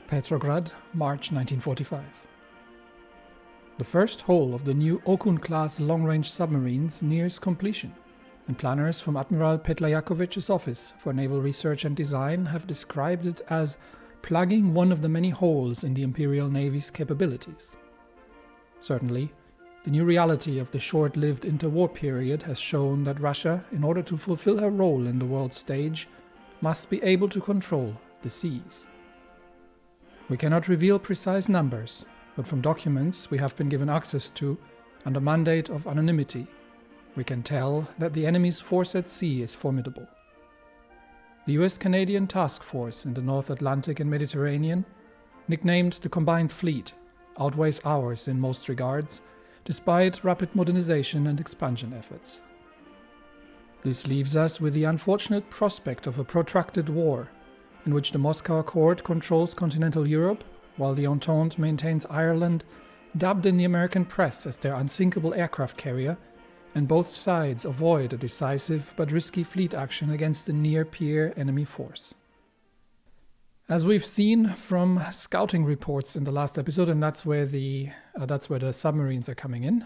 Petrograd, March 1945. The first hull of the new Okun-class long-range submarines nears completion, and planners from Admiral Petlajakovich's Office for Naval Research and Design have described it as plugging one of the many holes in the Imperial Navy's capabilities. Certainly, the new reality of the short-lived interwar period has shown that Russia, in order to fulfill her role in the world stage, must be able to control the seas. We cannot reveal precise numbers, but from documents we have been given access to, under mandate of anonymity, we can tell that the enemy's force at sea is formidable. The US-Canadian task force in the North Atlantic and Mediterranean, nicknamed the Combined Fleet, outweighs ours in most regards, despite rapid modernization and expansion efforts. This leaves us with the unfortunate prospect of a protracted war, in which the Moscow Accord controls continental Europe, while the Entente maintains Ireland, dubbed in the American press as their unsinkable aircraft carrier, and both sides avoid a decisive but risky fleet action against the near-peer enemy force. As we've seen from scouting reports in the last episode, and that's where the submarines are coming in,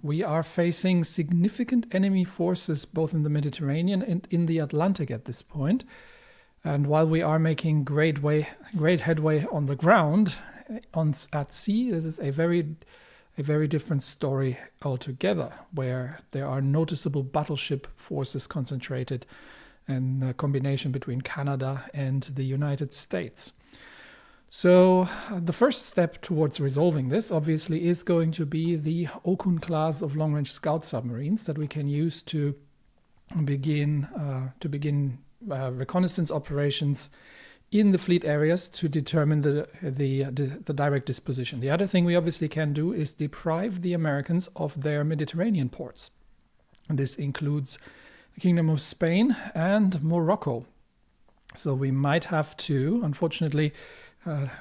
we are facing significant enemy forces both in the Mediterranean and in the Atlantic at this point. And while we are making great headway on the ground, at sea, this is a very different story altogether, where there are noticeable battleship forces concentrated in a combination between Canada and the United States. So the first step towards resolving this, obviously, is going to be the Okun class of long-range scout submarines that we can use to begin reconnaissance operations in the fleet areas to determine the direct disposition. The other thing we obviously can do is deprive the Americans of their Mediterranean ports. And this includes the Kingdom of Spain and Morocco. So we might have to, unfortunately,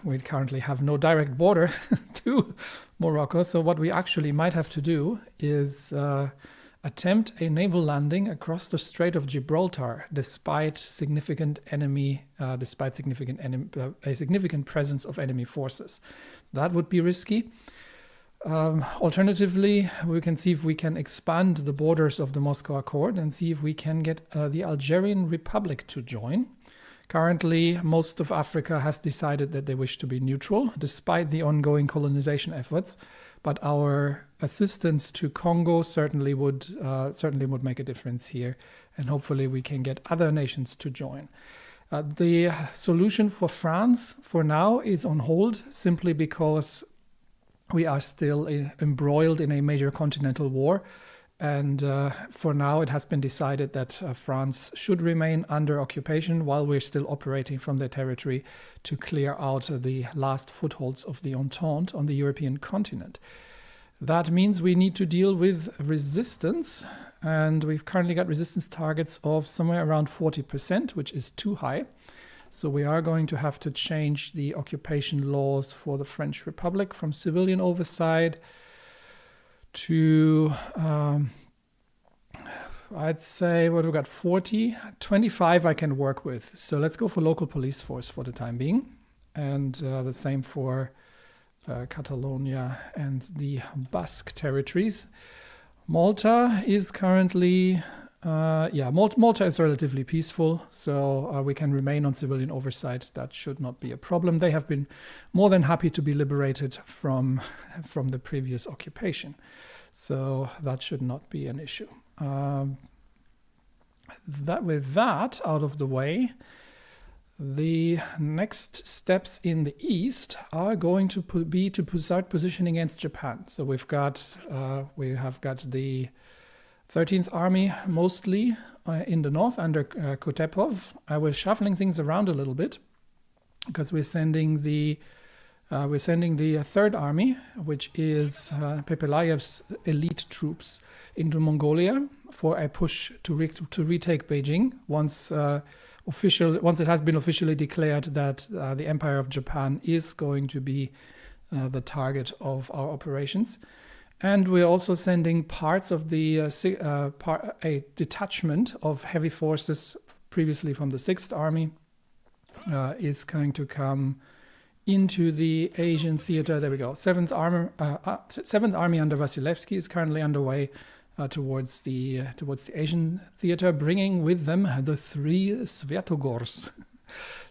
we currently have no direct border to Morocco. So what we actually might have to do is attempt a naval landing across the Strait of Gibraltar, despite a significant presence of enemy forces. That would be risky. Alternatively, we can see if we can expand the borders of the Moscow Accord and see if we can get the Algerian Republic to join. Currently, most of Africa has decided that they wish to be neutral, despite the ongoing colonization efforts. But our assistance to Congo certainly would make a difference here, and hopefully we can get other nations to join. The solution for France, for now, is on hold, simply because we are still embroiled in a major continental war. And for now, it has been decided that France should remain under occupation while we're still operating from their territory to clear out the last footholds of the Entente on the European continent. That means we need to deal with resistance, and we've currently got resistance targets of somewhere around 40%, which is too high. So we are going to have to change the occupation laws for the French Republic from civilian oversight to, I'd say, what we've got, 40, 25 I can work with. So let's go for local police force for the time being. And the same for Catalonia and the Basque territories. Malta is currently, Malta is relatively peaceful, so we can remain on civilian oversight. That should not be a problem. They have been more than happy to be liberated from the previous occupation, so that should not be an issue. With that out of the way, the next steps in the east are going to be to start positioning against Japan. So we have got the 13th Army mostly in the north under Kutepov. We're shuffling things around a little bit because we're sending the Third Army, which is Pepelayev's elite troops, into Mongolia for a push to retake Beijing once it has been officially declared that the Empire of Japan is going to be the target of our operations. And we're also sending parts of a detachment of heavy forces previously from the 6th Army is going to come into the Asian theater. There we go. 7th Army under Vasilevsky is currently underway towards the Asian theater, bringing with them the 3 Svetogors.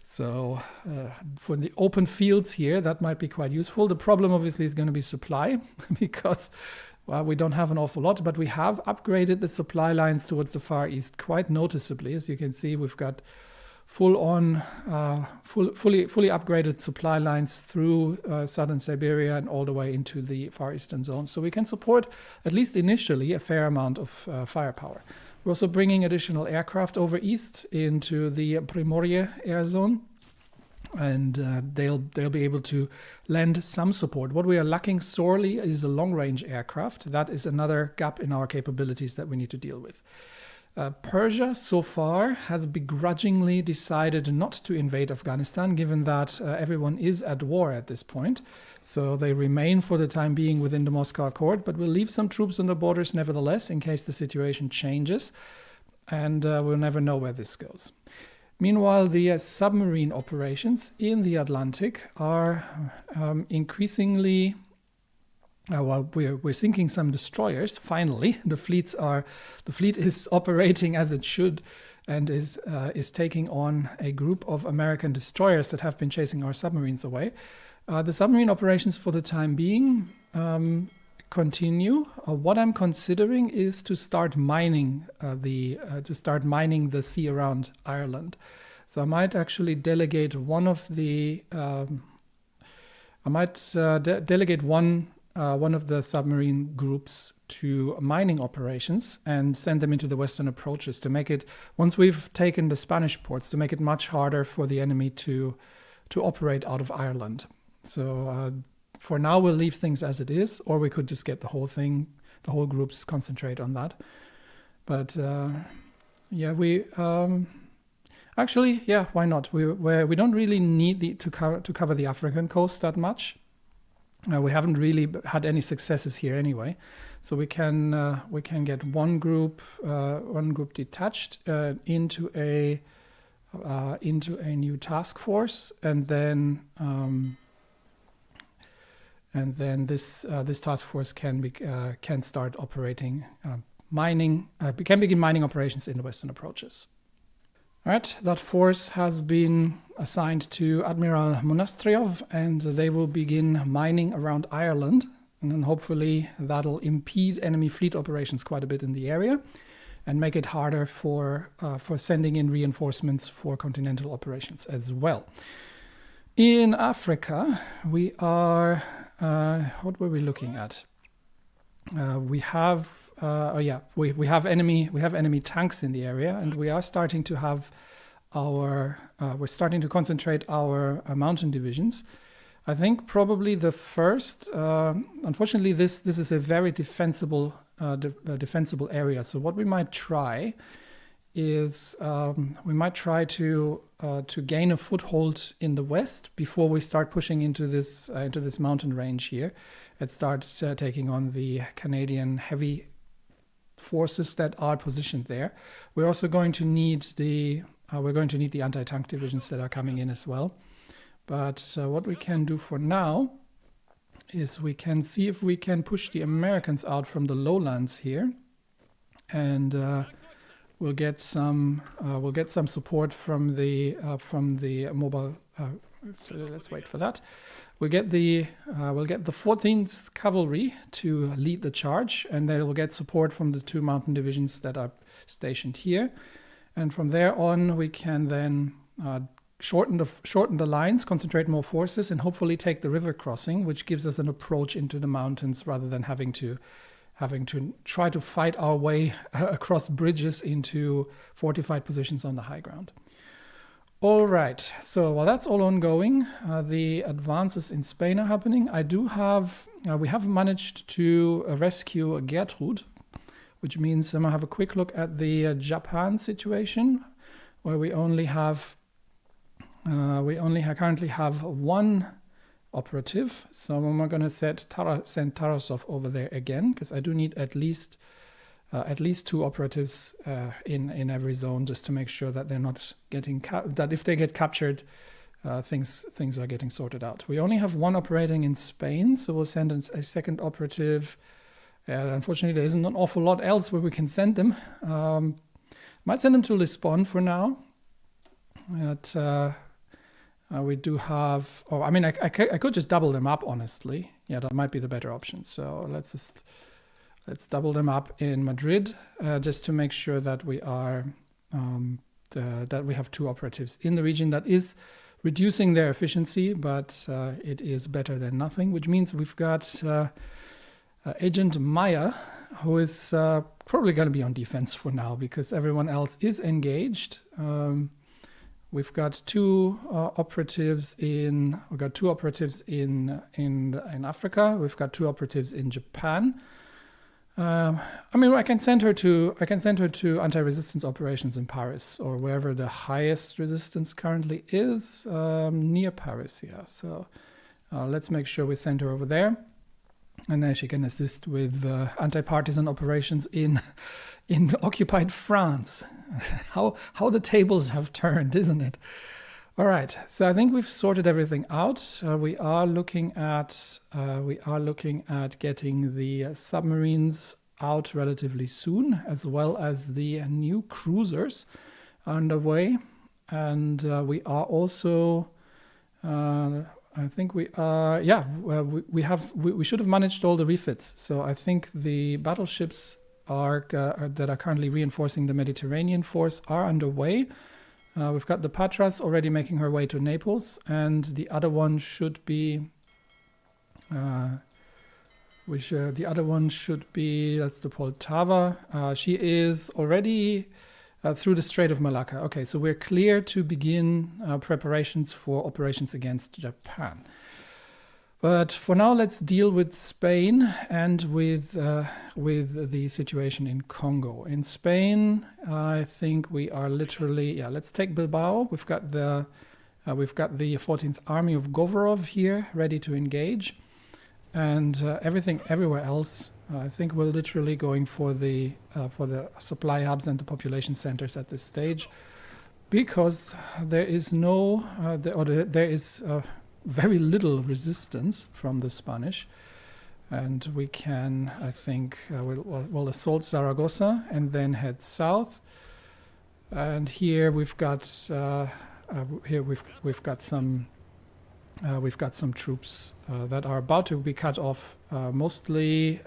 So for the open fields here, that might be quite useful. The problem obviously is going to be supply because we don't have an awful lot, but we have upgraded the supply lines towards the Far East quite noticeably. As you can see, we've got fully upgraded supply lines through southern Siberia and all the way into the Far Eastern zone. So we can support, at least initially, a fair amount of firepower. We're also bringing additional aircraft over east into the Primorje air zone, and they'll be able to lend some support. What we are lacking sorely is a long-range aircraft. That is another gap in our capabilities that we need to deal with. Persia so far has begrudgingly decided not to invade Afghanistan, given that everyone is at war at this point. So they remain for the time being within the Moscow Accord, but we'll leave some troops on the borders nevertheless in case the situation changes, and we'll never know where this goes. Meanwhile, the submarine operations in the Atlantic are increasingly... we're sinking some destroyers. Finally, the fleet is operating as it should, and is taking on a group of American destroyers that have been chasing our submarines away. The submarine operations, for the time being, continue. What I'm considering is to start mining the sea around Ireland. So I might actually delegate one of the. Delegate one of the submarine groups to mining operations and send them into the western approaches to make it, once we've taken the Spanish ports, to make it much harder for the enemy to operate out of Ireland. So for now, we'll leave things as it is, or we could just get the whole groups concentrate on that. But why not? We don't really need to cover the African coast that much. We haven't really had any successes here anyway, so we can get one group detached into a new task force, and then this task force can start operating mining. Can begin mining operations in the western approaches. All right, that force has been assigned to Admiral Monastriov, and they will begin mining around Ireland, and then hopefully that'll impede enemy fleet operations quite a bit in the area and make it harder for sending in reinforcements for continental operations as well. In Africa, we are what were we looking at? We have enemy tanks in the area, and we are starting to have we're starting to concentrate our mountain divisions. I think probably the first. Unfortunately, this is a very defensible area. So what we might try is to gain a foothold in the west before we start pushing into this mountain range here, and start taking on the Canadian heavy forces that are positioned there. We're also going to need the anti-tank divisions that are coming in as well. But what we can do for now is we can see if we can push the Americans out from the lowlands here, and we'll get some support from the mobile. So let's wait for that. We'll get the 14th Cavalry to lead the charge, and they will get support from the 2 mountain divisions that are stationed here. And from there on, we can then shorten the lines, concentrate more forces, and hopefully take the river crossing, which gives us an approach into the mountains rather than having to try to fight our way across bridges into fortified positions on the high ground. All right, so while that's all ongoing, the advances in Spain are happening. We have managed to rescue Gertrud, which means I'm gonna have a quick look at the Japan situation, where we currently have one operative. So I'm going to send Tarasov over there again, because I do need at least 2 operatives in every zone, just to make sure that they're not getting that if they get captured, things are getting sorted out. We only have one operating in Spain, so we'll send a second operative. Unfortunately, there isn't an awful lot else where we can send them. Might send them to Lisbon for now. But we do have. Oh, I mean, I could just double them up. Honestly, yeah, that might be the better option. So let's double them up in Madrid, just to make sure that we are that we have two operatives in the region. That is reducing their efficiency, but it is better than nothing, which means we've got Agent Maya, who is probably going to be on defense for now because everyone else is engaged. We've got two operatives in Africa. We've got two operatives in Japan. I mean, I can send her to anti-resistance operations in Paris or wherever the highest resistance currently is, near Paris. Yeah, so let's make sure we send her over there, and then she can assist with anti-partisan operations in occupied France. How the tables have turned, isn't it? All right, so I think we've sorted everything out. We are looking at getting the submarines out relatively soon, as well as the new cruisers underway, and we are also. I think we are. Yeah, we should have managed all the refits. So I think the battleships that are currently reinforcing the Mediterranean force are underway. We've got the Patras already making her way to Naples, and the other one should be. The other one should be. That's the Poltava. She is already through the Strait of Malacca. Okay, so we're clear to begin preparations for operations against Japan. But for now, let's deal with Spain and with the situation in Congo. In Spain, I think we are literally let's take Bilbao. We've got the 14th Army of Govorov here, ready to engage, and everything everywhere else. I think we're literally going for the supply hubs and the population centers at this stage, because there is very little resistance from the Spanish, and we can, I think, we'll assault Zaragoza and then head south. And here we've got we've got some troops that are about to be cut off, mostly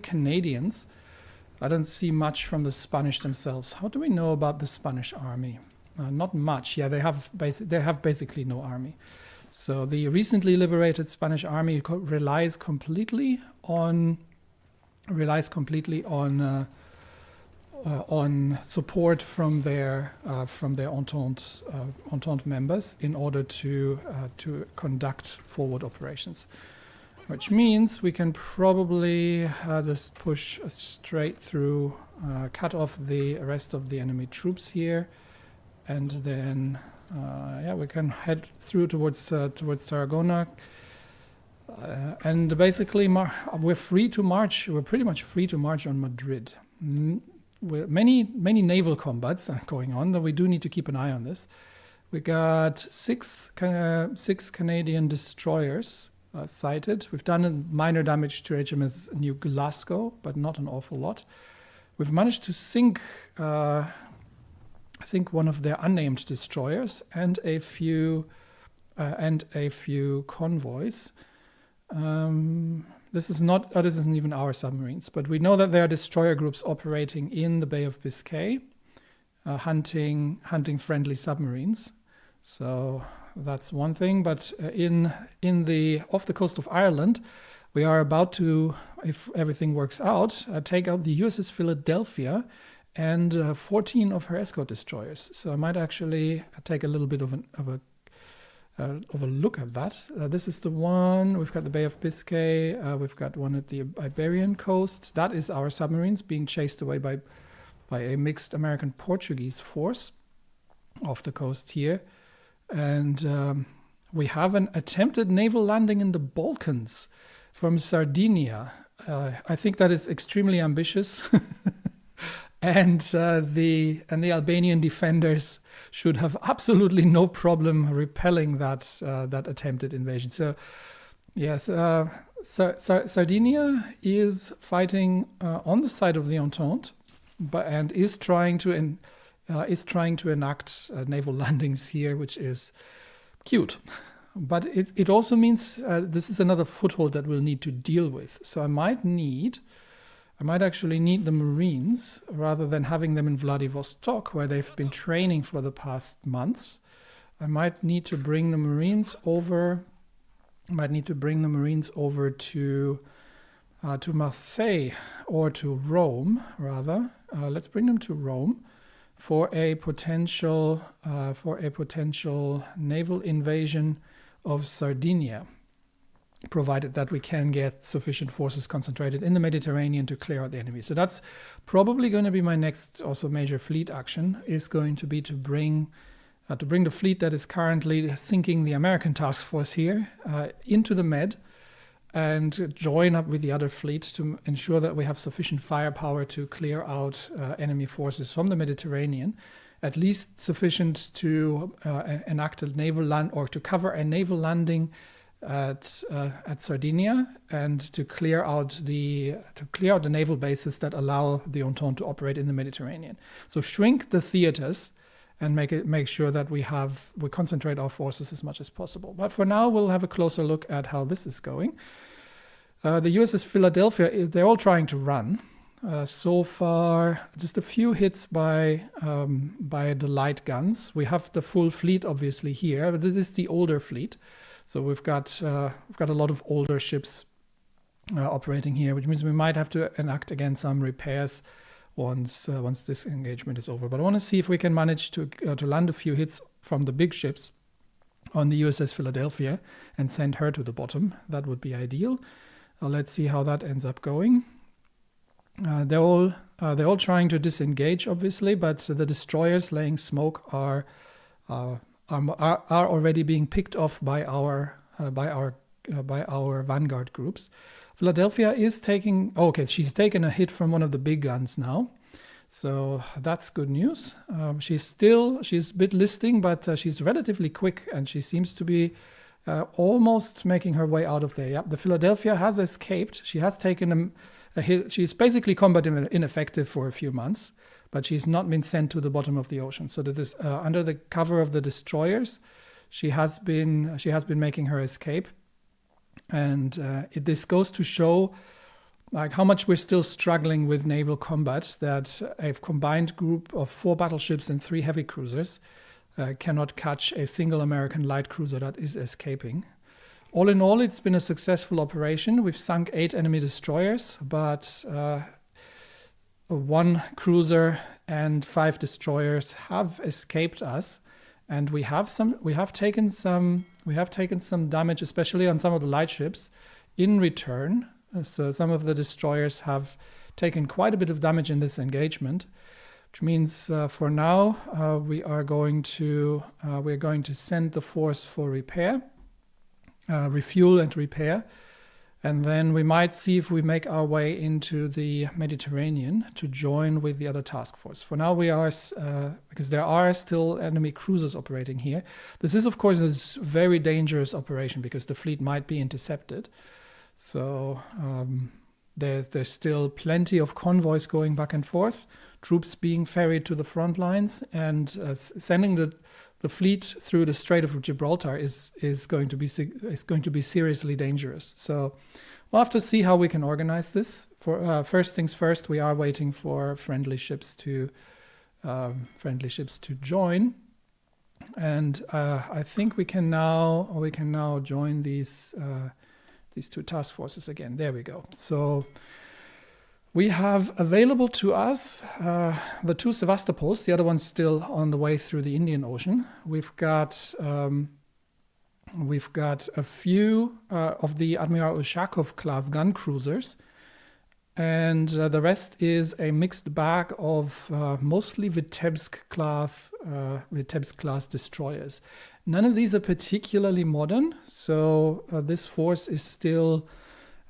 Canadians. I don't see much from the Spanish themselves. How do we know about the Spanish army? Not much. Yeah, they have basically no army. So the recently liberated Spanish army relies completely on support from their Entente members in order to conduct forward operations, which means we can probably just push straight through, cut off the rest of the enemy troops here, and then we can head through towards Tarragona, and basically we're free to march. We're pretty much free to march on Madrid. Many naval combats are going on, though we do need to keep an eye on this. We got six Canadian destroyers sighted. We've done minor damage to HMS New Glasgow, but not an awful lot. We've managed to sink one of their unnamed destroyers and a few convoys. This isn't even our submarines, but we know that there are destroyer groups operating in the Bay of Biscay, hunting friendly submarines. So that's one thing. But off the coast of Ireland, we are about to, if everything works out, take out the USS Philadelphia and 14 of her escort destroyers. So I might actually take a little bit of a look at that. This is the one. We've got the Bay of Biscay. We've got one at the Iberian coast. That is our submarines being chased away by a mixed American-Portuguese force off the coast here. And we have an attempted naval landing in the Balkans from Sardinia. I think that is extremely ambitious. and the Albanian defenders should have absolutely no problem repelling that attempted invasion. So yes, Sardinia is fighting on the side of the Entente, and is trying to enact naval landings here, which is cute. But it also means this is another foothold that we'll need to deal with. So I might actually need the Marines rather than having them in Vladivostok, where they've been training for the past months. I might need to bring the Marines over. To Marseille, or to Rome rather. Let's bring them to Rome for a potential naval invasion of Sardinia, provided that we can get sufficient forces concentrated in the Mediterranean to clear out the enemy. So that's probably going to be my next also major fleet action, is going to be to bring the fleet that is currently sinking the American task force here into the Med, and join up with the other fleet to ensure that we have sufficient firepower to clear out enemy forces from the Mediterranean, at least sufficient to enact a naval land, or to cover a naval landing at Sardinia, and to clear out the naval bases that allow the Entente to operate in the Mediterranean. So shrink the theaters and make sure that we concentrate our forces as much as possible. But for now, we'll have a closer look at how this is going. The USS Philadelphia, they're all trying to run. So far, just a few hits by the light guns. We have the full fleet, obviously, here. But this is the older fleet, so we've got a lot of older ships operating here, which means we might have to enact again some repairs once this engagement is over. But I want to see if we can manage to land a few hits from the big ships on the USS Philadelphia and send her to the bottom. That would be ideal. Let's see how that ends up going. They're all trying to disengage, obviously, but the destroyers laying smoke are already being picked off by our vanguard groups. Philadelphia is taking. She's taken a hit from one of the big guns now, so that's good news. She's a bit listing, but she's relatively quick, and she seems to be almost making her way out of there. Yep, the Philadelphia has escaped. She has taken a hit. She's basically combat ineffective for a few months, but she's not been sent to the bottom of the ocean. So that is under the cover of the destroyers, she has been making her escape. And this goes to show like how much we're still struggling with naval combat, that a combined group of 4 battleships and 3 heavy cruisers cannot catch a single American light cruiser that is escaping. All in all, it's been a successful operation. We've sunk 8 enemy destroyers, but 1 cruiser and 5 destroyers have escaped us. And we have taken some damage, especially on some of the light ships, in return. So some of the destroyers have taken quite a bit of damage in this engagement, which means for now we're going to send the force for repair, refuel and repair, and then we might see if we make our way into the Mediterranean to join with the other task force. For now, we are, because there are still enemy cruisers operating here. This is, of course, a very dangerous operation because the fleet might be intercepted. So there's still plenty of convoys going back and forth, troops being ferried to the front lines, and sending the fleet through the Strait of Gibraltar is going to be seriously dangerous. So we'll have to see how we can organize this. For first things first, we are waiting for friendly ships to join, and I think we can now join these 2 task forces again. There we go. So we have available to us the 2 Sevastopols. The other one's still on the way through the Indian Ocean. We've got a few of the Admiral Ushakov class gun cruisers, and the rest is a mixed bag of mostly Vitebsk class destroyers. None of these are particularly modern, so this force is still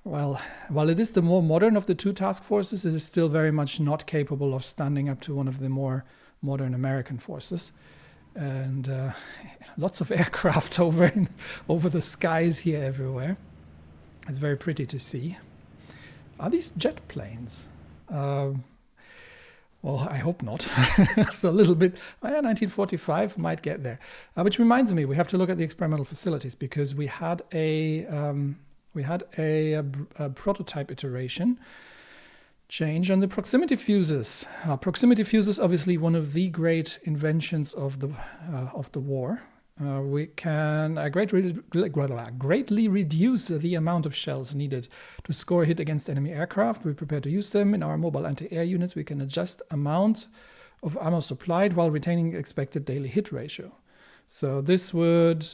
Well, while it is the more modern of the two task forces, it is still very much not capable of standing up to one of the more modern American forces. And lots of aircraft over the skies here everywhere. It's very pretty to see. Are these jet planes? Well, I hope not. It's a little bit. 1945 might get there. Which reminds me, we have to look at the experimental facilities, because we had a prototype iteration change on the proximity fuses. Proximity fuses, obviously one of the great inventions of the war. We can greatly reduce the amount of shells needed to score a hit against enemy aircraft. We prepare to use them in our mobile anti-air units. We can adjust amount of ammo supplied while retaining expected daily hit ratio. So this would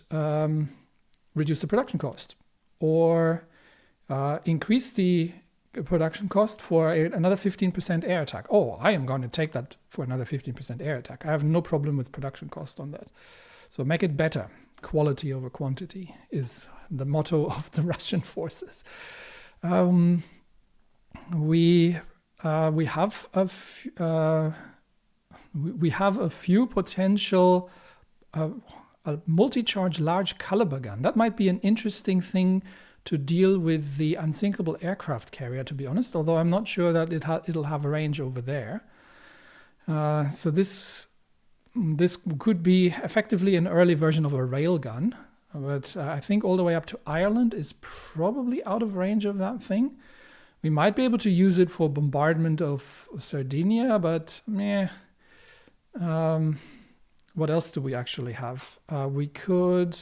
reduce the production cost, or increase the production cost for another 15% air attack. Oh, I am going to take that for another 15% air attack. I have no problem with production cost on that. So make it better. Quality over quantity is the motto of the Russian forces. We have a few potential a multi-charge large caliber gun. That might be an interesting thing to deal with the unsinkable aircraft carrier, to be honest, although I'm not sure that it'll have a range over there. So this could be effectively an early version of a railgun, but I think all the way up to Ireland is probably out of range of that thing. We might be able to use it for bombardment of Sardinia, but meh. What else do we actually have? We could,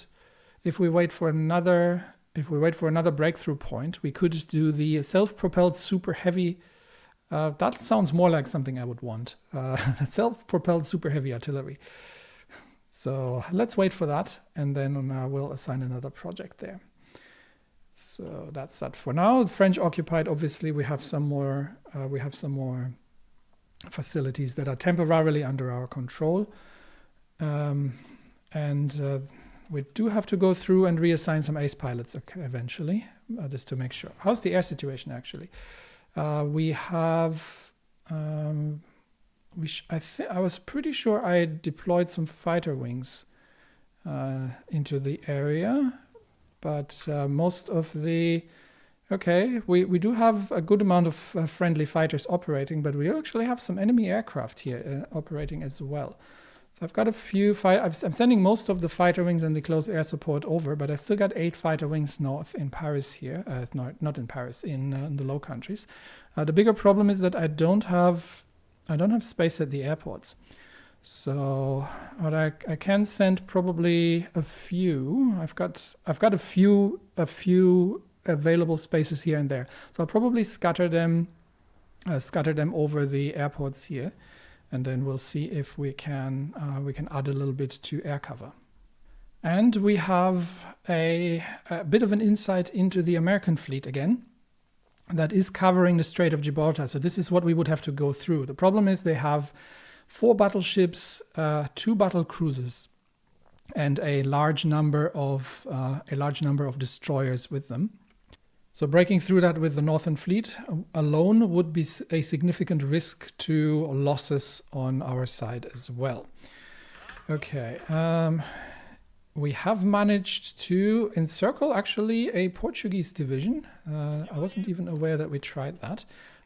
if we wait for another breakthrough point, we could do the self-propelled super heavy. That sounds more like something I would want. Self-propelled super heavy artillery. So let's wait for that, and then we'll assign another project there. So that's that for now. French occupied. Obviously, we have some more. Facilities that are temporarily under our control, and we do have to go through and reassign some ace pilots eventually, just to make sure. How's the air situation actually? We have. I was pretty sure I deployed some fighter wings into the area, but most of the. Okay, we do have a good amount of friendly fighters operating, but we actually have some enemy aircraft here operating as well. So I've got a few. I'm sending most of the fighter wings and the close air support over, but I still got 8 fighter wings north in Paris here. Not in Paris, in the Low Countries. The bigger problem is that I don't have space at the airports. So what I can send probably a few. I've got a few available spaces here and there. So I'll probably scatter them over the airports here, and then we'll see if we can add a little bit to air cover. And we have a bit of an insight into the American fleet again that is covering the Strait of Gibraltar. So this is what we would have to go through. The problem is they have 4 battleships, 2 battle cruisers, and a large number of destroyers with them. So breaking through that with the Northern Fleet alone would be a significant risk to losses on our side as well. Okay, we have managed to encircle actually a Portuguese division. I wasn't even aware that we tried that.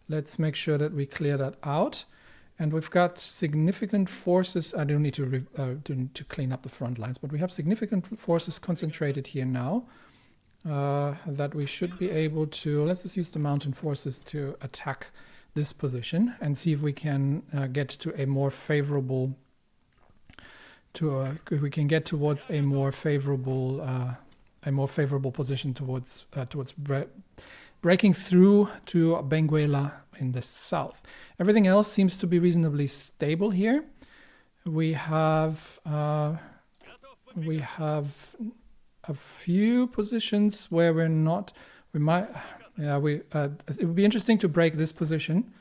Let's make sure that we clear that out. And we've got significant forces. I don't need to clean up the front lines, but we have significant forces concentrated here now. That we should be able to, let's just use the mountain forces to attack this position and see if we can get to a more favorable, we can get towards a more favorable position towards breaking through to Benguela in the south. Everything else seems to be reasonably stable here. We have a few positions where it would be interesting to break this position,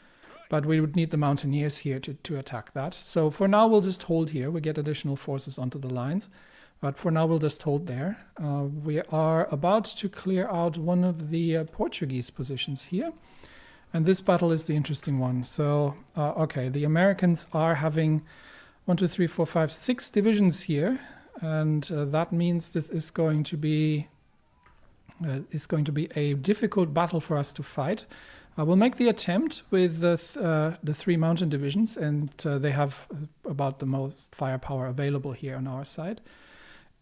but we would need the mountaineers here to attack that. So for now, we'll just hold here. We get additional forces onto the lines. But for now, we'll just hold there. We are about to clear out one of the Portuguese positions here. And this battle is the interesting one. So, okay, the Americans are having 1, 2, 3, 4, 5, 6 divisions here. And that means this is going to be a difficult battle for us to fight. We'll make the attempt with the 3 mountain divisions, and they have about the most firepower available here on our side.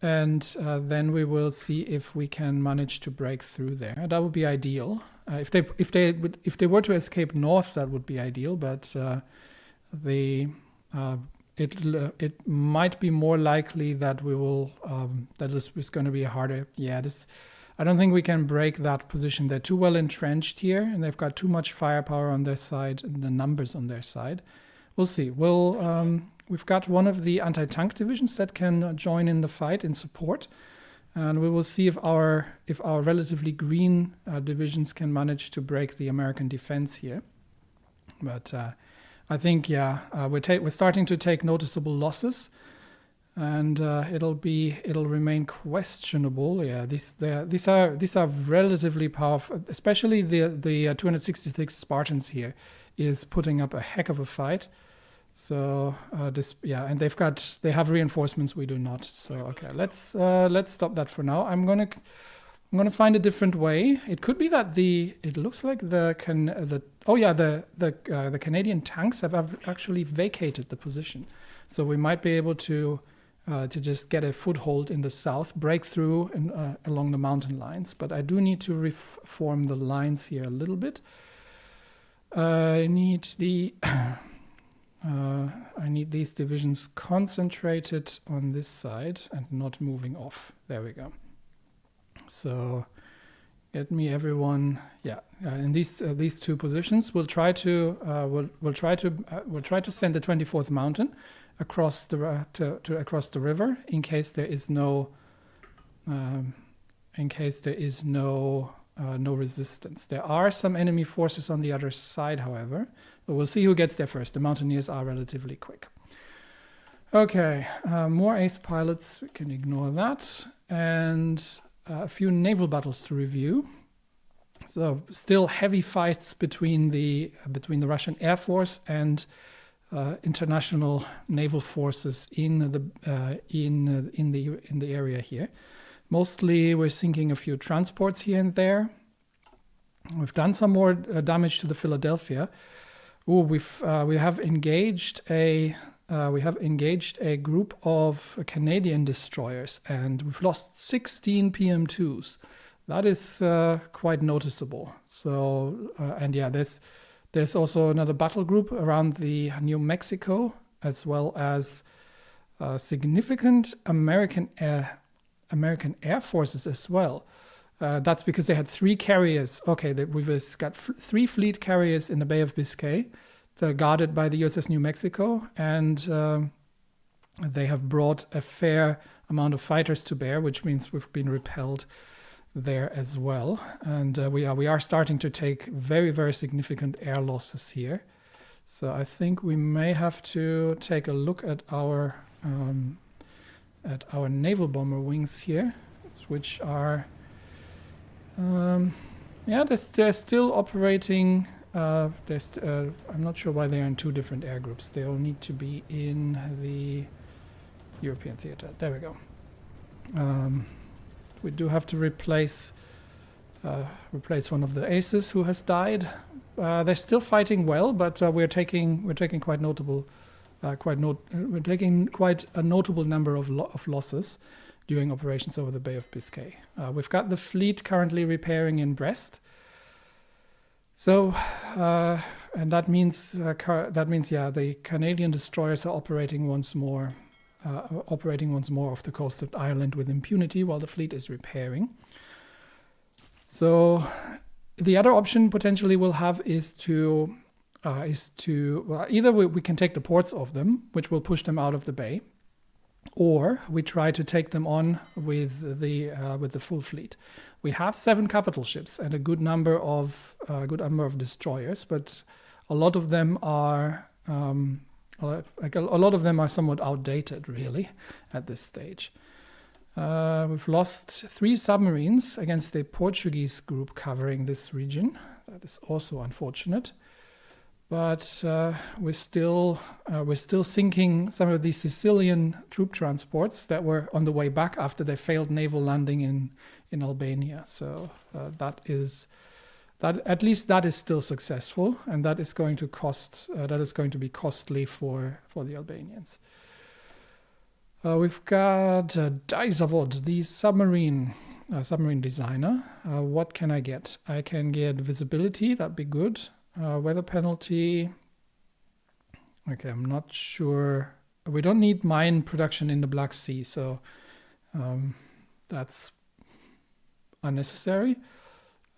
And then we will see if we can manage to break through there. That would be ideal. If they were to escape north, that would be ideal. But it might be more likely that we will that this is going to be harder. Yeah, I don't think we can break that position. They're too well entrenched here, and they've got too much firepower on their side and the numbers on their side. We'll see. We've got one of the anti-tank divisions that can join in the fight in support, and we will see if our relatively green divisions can manage to break the American defense here. But I think we're starting to take noticeable losses, and it'll remain questionable. Yeah, these are relatively powerful, especially the 266 Spartans here is putting up a heck of a fight. So and they have reinforcements, we do not. So okay, let's stop that for now. I'm gonna find a different way. It could be that it looks like the Canadian tanks have actually vacated the position, so we might be able to just get a foothold in the south, break through along the mountain lines. But I do need to reform the lines here a little bit. I need these divisions concentrated on this side and not moving off. There we go. So get me everyone. Yeah, in these 2 positions, we'll try to send the 24th Mountain across across the river in case there is no resistance. There are some enemy forces on the other side, however. But we'll see who gets there first. The mountaineers are relatively quick. Okay, more ace pilots. We can ignore that. And a few naval battles to review. So still heavy fights between the Russian Air Force and international naval forces in the area here. Mostly we're sinking a few transports here and there. We've done some more damage to the Philadelphia. We have engaged a group of Canadian destroyers, and we've lost 16 PM2s. That is quite noticeable. So there's also another battle group around the New Mexico, as well as significant American Air Forces as well. That's because they had 3 carriers. Okay, we've got 3 fleet carriers in the Bay of Biscay. They're guarded by the USS New Mexico, and they have brought a fair amount of fighters to bear, which means we've been repelled there as well. And we are starting to take very, very significant air losses here. So I think we may have to take a look at our naval bomber wings here, which are they're still operating. I'm not sure why they are in 2 different air groups. They all need to be in the European theater. There we go. We do have to replace one of the aces who has died. They're still fighting well, but we're taking quite notable we're taking quite a notable number of losses during operations over the Bay of Biscay. We've got the fleet currently repairing in Brest. So, and that means the Canadian destroyers are operating once more off the coast of Ireland with impunity while the fleet is repairing. So, the other option potentially we'll have is to either we can take the ports off them, which will push them out of the bay, or we try to take them on with the full fleet. We have 7 capital ships and a good number of destroyers, but a lot of them are somewhat outdated, really, at this stage. We've lost 3 submarines against the Portuguese group covering this region. That is also unfortunate. But we're still sinking some of these Sicilian troop transports that were on the way back after their failed naval landing in Albania. So at least that is still successful, and that is going to be costly for the Albanians. We've got Dajzavod, the submarine designer. What can I get? I can get visibility. That'd be good. Weather penalty. Okay, I'm not sure. We don't need mine production in the Black Sea, so that's unnecessary.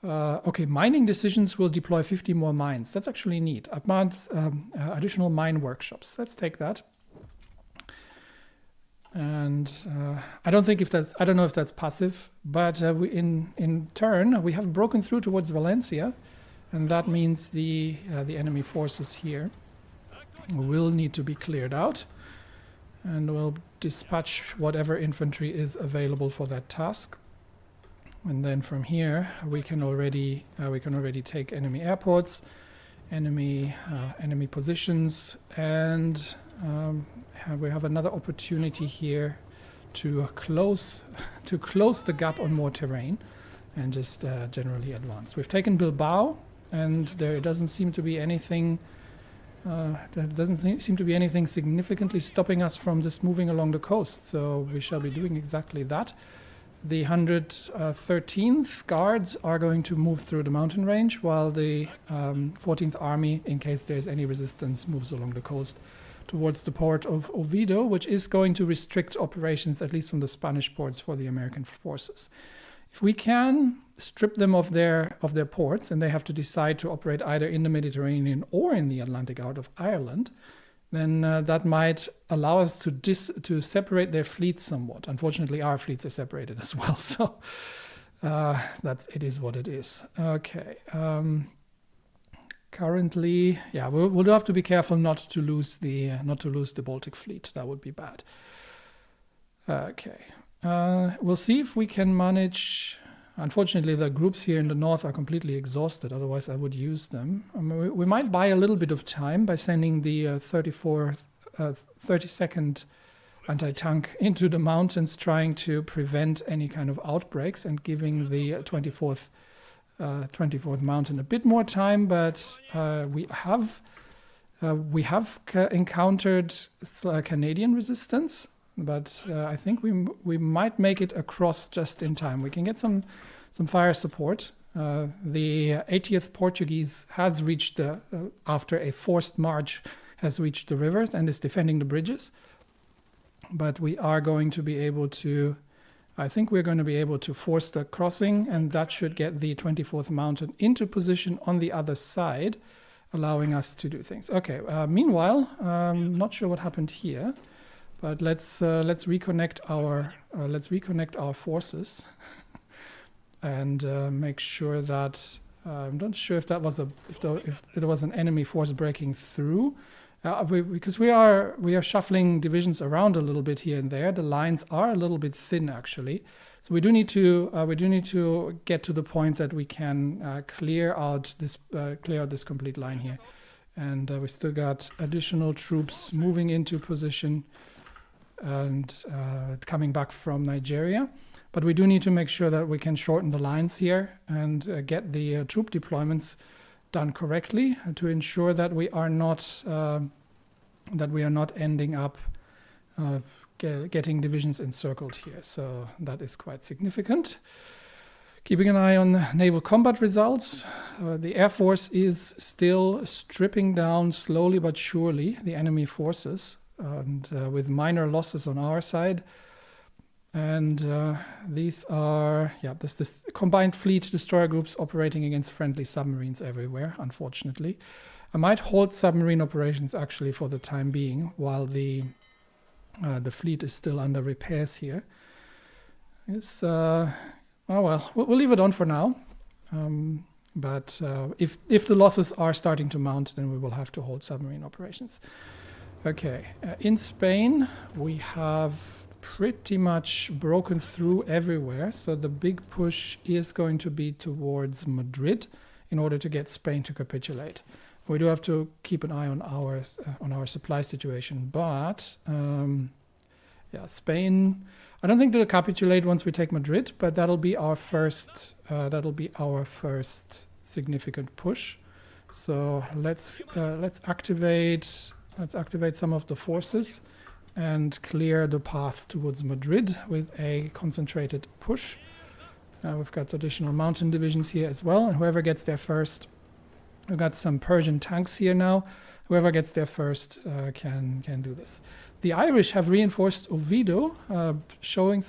Okay, mining decisions will deploy 50 more mines. That's actually neat. Additional mine workshops. Let's take that. And I don't know if that's passive, but in turn we have broken through towards Valencia. And that means the enemy forces here will need to be cleared out, and we'll dispatch whatever infantry is available for that task. And then from here we can already take enemy airports, enemy positions, and we have another opportunity here to close the gap on more terrain and just generally advance. We've taken Bilbao. And there doesn't seem to be anything. Significantly stopping us from just moving along the coast. So we shall be doing exactly that. The 113th Guards are going to move through the mountain range, while the 14th Army, in case there's any resistance, moves along the coast towards the port of Oviedo, which is going to restrict operations, at least from the Spanish ports, for the American forces. If we can strip them of their ports, and they have to decide to operate either in the Mediterranean or in the Atlantic out of Ireland, then that might allow us to separate their fleets somewhat. Unfortunately, our fleets are separated as well, so it is what it is. Okay. Currently, yeah, we'll have to be careful not to lose the Baltic fleet. That would be bad. Okay. We'll see if we can manage. Unfortunately, the groups here in the north are completely exhausted. Otherwise, I would use them. We might buy a little bit of time by sending the 32nd anti-tank into the mountains, trying to prevent any kind of outbreaks, and giving the 24th mountain a bit more time. But we have encountered Canadian resistance. But I think we might make it across just in time. We can get some fire support. The 80th Portuguese has reached after a forced march, has reached the rivers and is defending the bridges. But we are going to be able to, I think we're going to be able to force the crossing, and that should get the 24th Mountain into position on the other side, allowing us to do things. Okay. Meanwhile, not sure what happened here. But let's reconnect our forces and make sure that I'm not sure if that was if it was an enemy force breaking through, because we are shuffling divisions around a little bit here and there. The lines are a little bit thin actually, so we do need to get to the point that we can clear out this complete line here, and we still got additional troops moving into position and coming back from Nigeria. But we do need to make sure that we can shorten the lines here and get the troop deployments done correctly to ensure that we are not ending up getting divisions encircled here. So that is quite significant. Keeping an eye on the naval combat results, the Air Force is still stripping down slowly but surely the enemy forces, and with minor losses on our side. And these are, this combined fleet destroyer groups operating against friendly submarines everywhere, unfortunately. I might hold submarine operations actually for the time being while the fleet is still under repairs here. It's, oh well, we'll leave it on for now. But if the losses are starting to mount, then we will have to hold submarine operations. Okay, in Spain we have pretty much broken through everywhere. So the big push is going to be towards Madrid in order to get Spain to capitulate. We do have to keep an eye on our supply situation, but yeah, Spain, I don't think they'll capitulate once we take Madrid, but that'll be our first significant push. So let's activate some of the forces and clear the path towards Madrid with a concentrated push. We've got additional mountain divisions here as well, and whoever gets there first, we've got some Persian tanks here now. Whoever gets there first can do this. The Irish have reinforced Oviedo, showing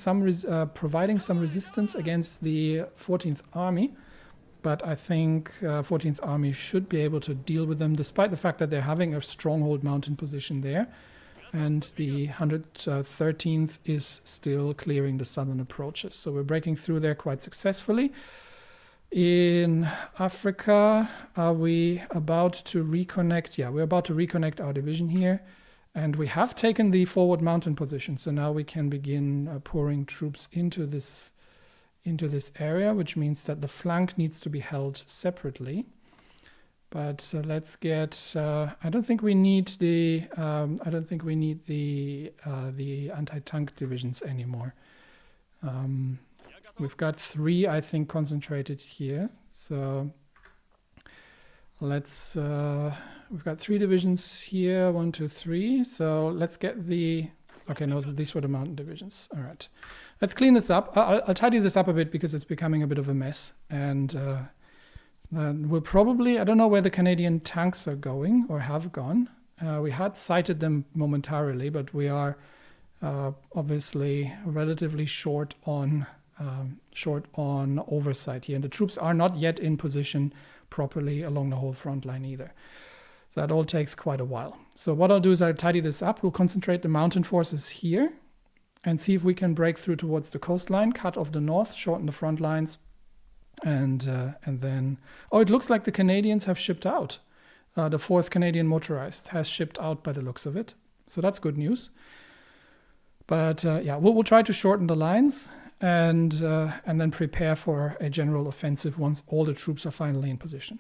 providing some resistance against the 14th Army. But I think 14th Army should be able to deal with them, despite the fact that they're having a stronghold mountain position there. And the 113th is still clearing the southern approaches. So we're breaking through there quite successfully. In Africa, are we about to reconnect? Yeah, we're about to reconnect our division here. And we have taken the forward mountain position. So now we can begin pouring troops into this area, which means that the flank needs to be held separately. But let's get. I don't think we need the anti-tank divisions anymore. We've got 3, I think, concentrated here. So let's. We've got 3 divisions here. 1, 2, 3. So let's get the. Okay, no, these were the mountain divisions. All right. Let's clean this up. I'll tidy this up a bit because it's becoming a bit of a mess. And we'll probably, I don't know where the Canadian tanks are going or have gone. We had sighted them momentarily, but we are obviously relatively short on oversight here. And the troops are not yet in position properly along the whole front line either. So that all takes quite a while. So what I'll do is I'll tidy this up. We'll concentrate the mountain forces here and see if we can break through towards the coastline, cut off the north, shorten the front lines, and then... Oh, it looks like the Canadians have shipped out. The 4th Canadian Motorized has shipped out by the looks of it. So that's good news. But yeah, we'll try to shorten the lines and then prepare for a general offensive once all the troops are finally in position.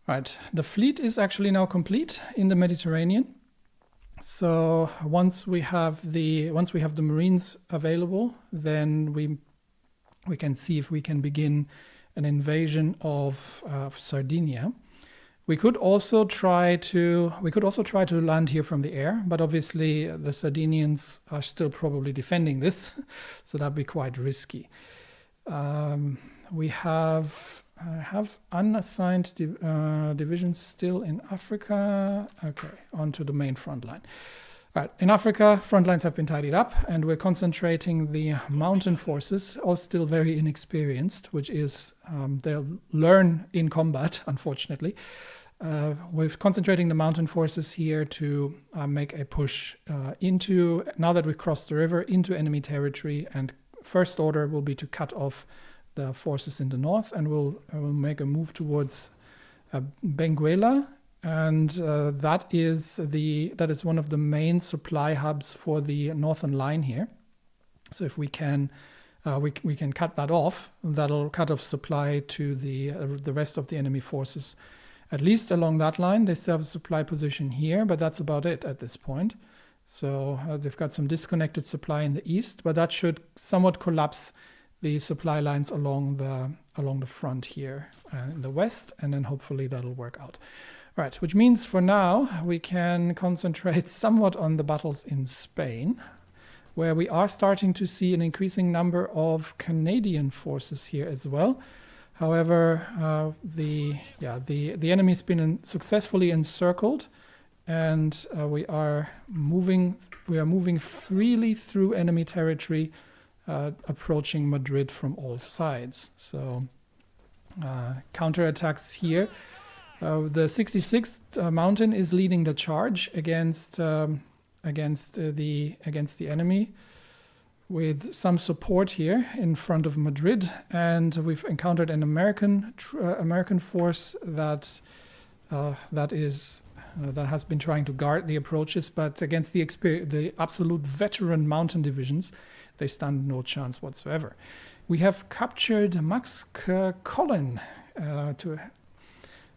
Right, the fleet is actually now complete in the Mediterranean. So once we have the Marines available, then we can see if we can begin an invasion of Sardinia. We could also try to land here from the air, but obviously the Sardinians are still probably defending this, so that'd be quite risky. We have unassigned divisions still in Africa. Okay, onto the main front line. All right, in Africa, front lines have been tidied up, and we're concentrating the mountain forces, all still very inexperienced, which is they'll learn in combat, unfortunately. We're concentrating the mountain forces here to make a push into, now that we've crossed the river, into enemy territory, and first order will be to cut off the forces in the north, and we'll make a move towards Benguela, and that is one of the main supply hubs for the northern line here. So if we can we can cut that off, that'll cut off supply to the rest of the enemy forces, at least along that line. They still have a supply position here, but that's about it at this point. So they've got some disconnected supply in the east, but that should somewhat collapse the supply lines along the front here in the west, and then hopefully that'll work out. Right, which means for now we can concentrate somewhat on the battles in Spain, where we are starting to see an increasing number of Canadian forces here as well. However, the enemy's been successfully encircled, and we are moving freely through enemy territory, approaching Madrid from all sides. So counterattacks here. The 66th Mountain is leading the charge against the enemy, with some support here in front of Madrid, and we've encountered an American force that is that has been trying to guard the approaches, but against the absolute veteran mountain divisions, they stand no chance whatsoever. We have captured Max Collin.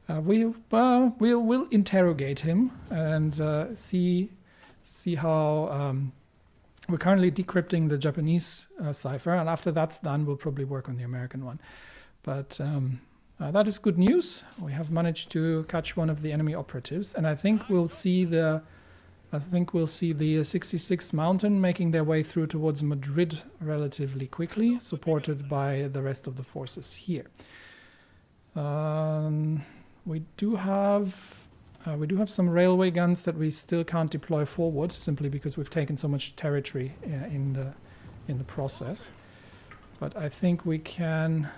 We'll interrogate him and see how. We're currently decrypting the Japanese cipher, and after that's done, we'll probably work on the American one. But that is good news. We have managed to catch one of the enemy operatives, and I think we'll see the 66th Mountain making their way through towards Madrid relatively quickly, supported by the rest of the forces here. We do have some railway guns that we still can't deploy forward, simply because we've taken so much territory in the process. But I think we can.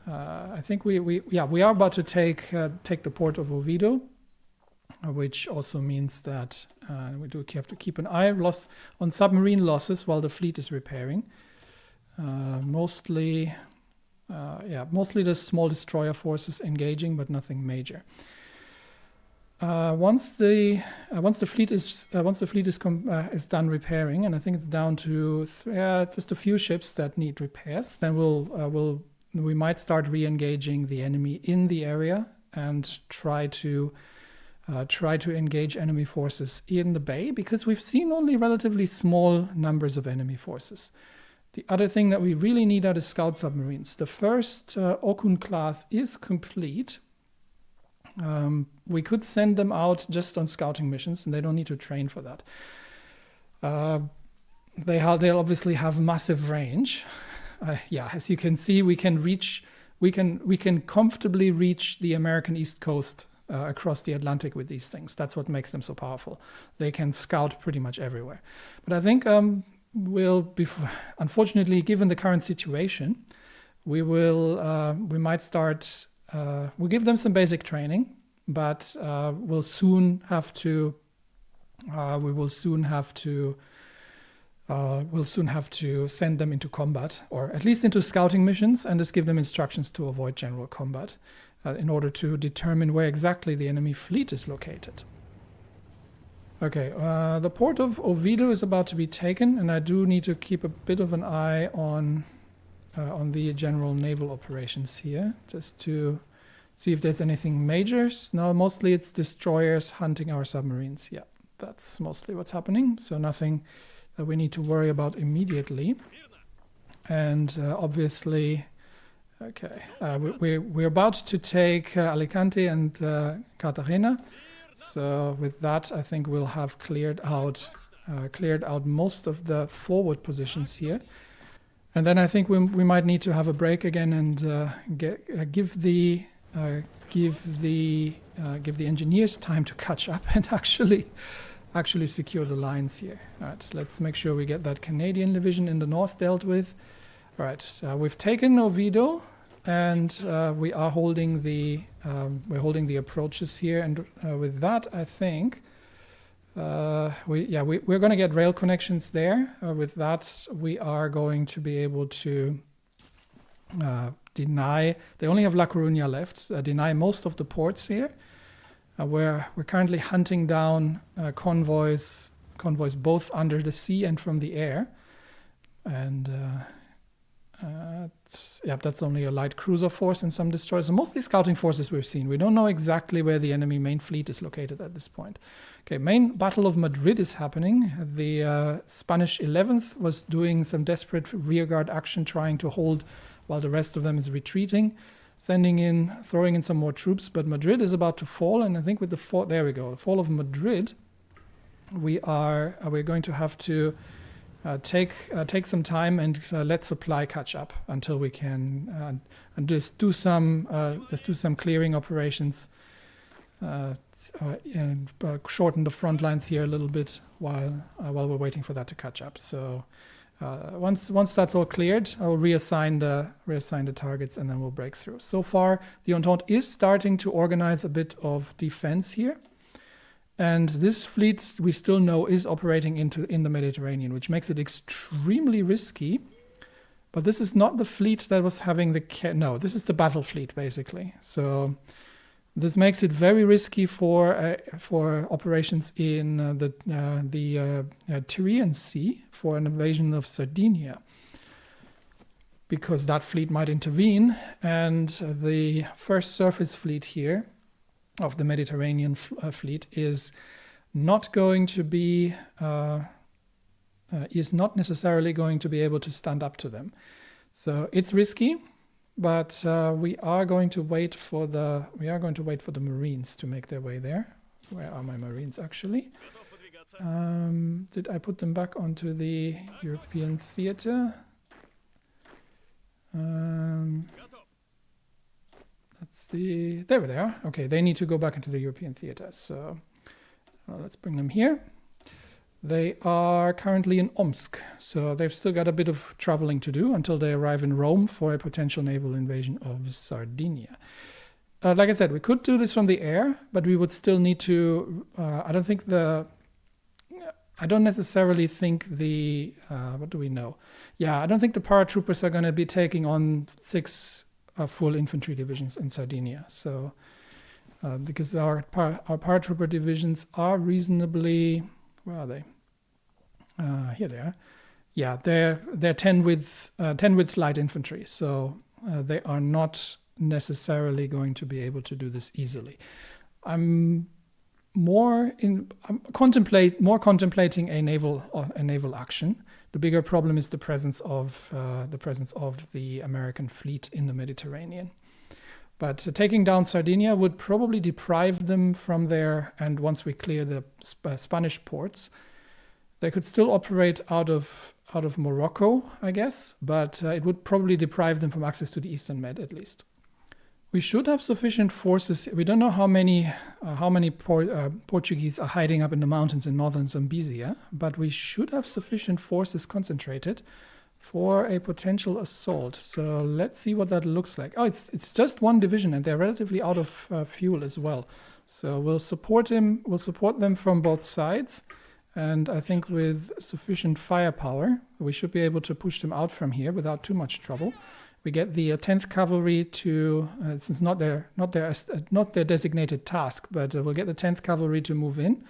We are about to take the port of Oviedo, which also means that we do have to keep an eye on submarine losses while the fleet is repairing. Mostly the small destroyer forces engaging, but nothing major. Once the fleet is done repairing, and I think it's down to just a few ships that need repairs, then we might start re-engaging the enemy in the area and try to engage enemy forces in the bay, because we've seen only relatively small numbers of enemy forces. The other thing that we really need are the scout submarines. The first Okun class is complete. We could send them out just on scouting missions, and they don't need to train for that. They'll obviously have massive range. As you can see, we can comfortably reach the American East Coast across the Atlantic with these things. That's what makes them so powerful. They can scout pretty much everywhere. But I think unfortunately, given the current situation, we might start. We'll give them some basic training, but we'll soon have to send them into combat, or at least into scouting missions, and just give them instructions to avoid general combat in order to determine where exactly the enemy fleet is located. Okay, the port of Oviedo is about to be taken, and I do need to keep a bit of an eye on the general naval operations here, just to see if there's anything major. No, mostly it's destroyers hunting our submarines. Yeah, that's mostly what's happening, so nothing that we need to worry about immediately. And obviously, okay, we're about to take Alicante and Cartagena. So with that, I think we'll have cleared out most of the forward positions here. And then I think we might need to have a break again and give the engineers time to catch up and actually secure the lines here. All right, let's make sure we get that Canadian division in the north dealt with. All right, we've taken Oviedo, and we are holding the approaches here. And with that, I think we're going to get rail connections there. With that, we are going to be able to deny. They only have La Coruña left. Deny most of the ports here. We're currently hunting down convoys both under the sea and from the air, and that's only a light cruiser force and some destroyers. So mostly scouting forces we've seen. We don't know exactly where the enemy main fleet is located at this point. Okay, main Battle of Madrid is happening. The Spanish 11th was doing some desperate rearguard action, trying to hold while the rest of them is retreating, throwing in some more troops. But Madrid is about to fall, and I think with the fall of Madrid, we're going to have to take some time and let supply catch up until we can and just do some clearing operations and shorten the front lines here a little bit while we're waiting for that to catch up. So once that's all cleared, I'll reassign the targets, and then we'll break through. So far, the Entente is starting to organize a bit of defense here. And this fleet, we still know, is operating in the Mediterranean, which makes it extremely risky. But this is not the fleet that was having no, this is the battle fleet, basically. So This makes it very risky for operations in the Tyrrhenian Sea for an invasion of Sardinia, because that fleet might intervene, and the first surface fleet here of the Mediterranean fleet is not going to be is not necessarily going to be able to stand up to them. So it's risky. But we are going to wait for the Marines to make their way there. Where are my Marines actually? Did I put them back onto the European theater? There they are. Okay, they need to go back into the European theater. So let's bring them here. They are currently in Omsk, so they've still got a bit of traveling to do until they arrive in Rome for a potential naval invasion of Sardinia. Like I said, we could do this from the air, but we would still need to. I don't necessarily think the. What do we know? Yeah, I don't think the paratroopers are going to be taking on 6 full infantry divisions in Sardinia. So, because our paratrooper divisions are reasonably. Where are they? Here they are. Yeah, they're 10 with light infantry, so they are not necessarily going to be able to do this easily. I'm contemplating a naval action. The bigger problem is the presence of the American fleet in the Mediterranean. But taking down Sardinia would probably deprive them from their, and once we clear the Spanish ports, they could still operate out of Morocco, I guess, but it would probably deprive them from access to the Eastern Med at least. We should have sufficient forces. We don't know how many Portuguese are hiding up in the mountains in northern Zambezia, but we should have sufficient forces concentrated for a potential assault. So let's see what that looks like. Oh, it's just one division, and they're relatively out of fuel as well. So we'll support them from both sides, and I think with sufficient firepower, we should be able to push them out from here without too much trouble. We get the 10th Cavalry to. This is not their designated task, but we'll get the 10th Cavalry to move in,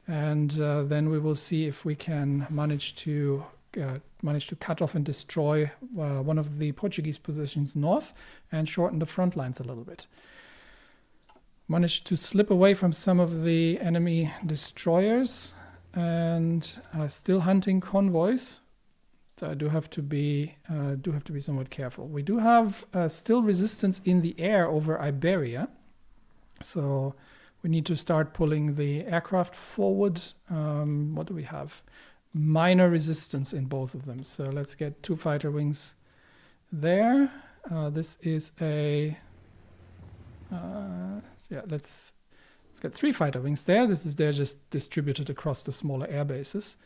and then we will see if we can manage to cut off and destroy one of the Portuguese positions north and shorten the front lines a little bit. Managed to slip away from some of the enemy destroyers and still hunting convoys. So I do have to be somewhat careful. We do have still resistance in the air over Iberia, so we need to start pulling the aircraft forward. What do we have? Minor resistance in both of them. So let's get 2 fighter wings there. This is a let's get 3 fighter wings there. They're just distributed across the smaller air bases,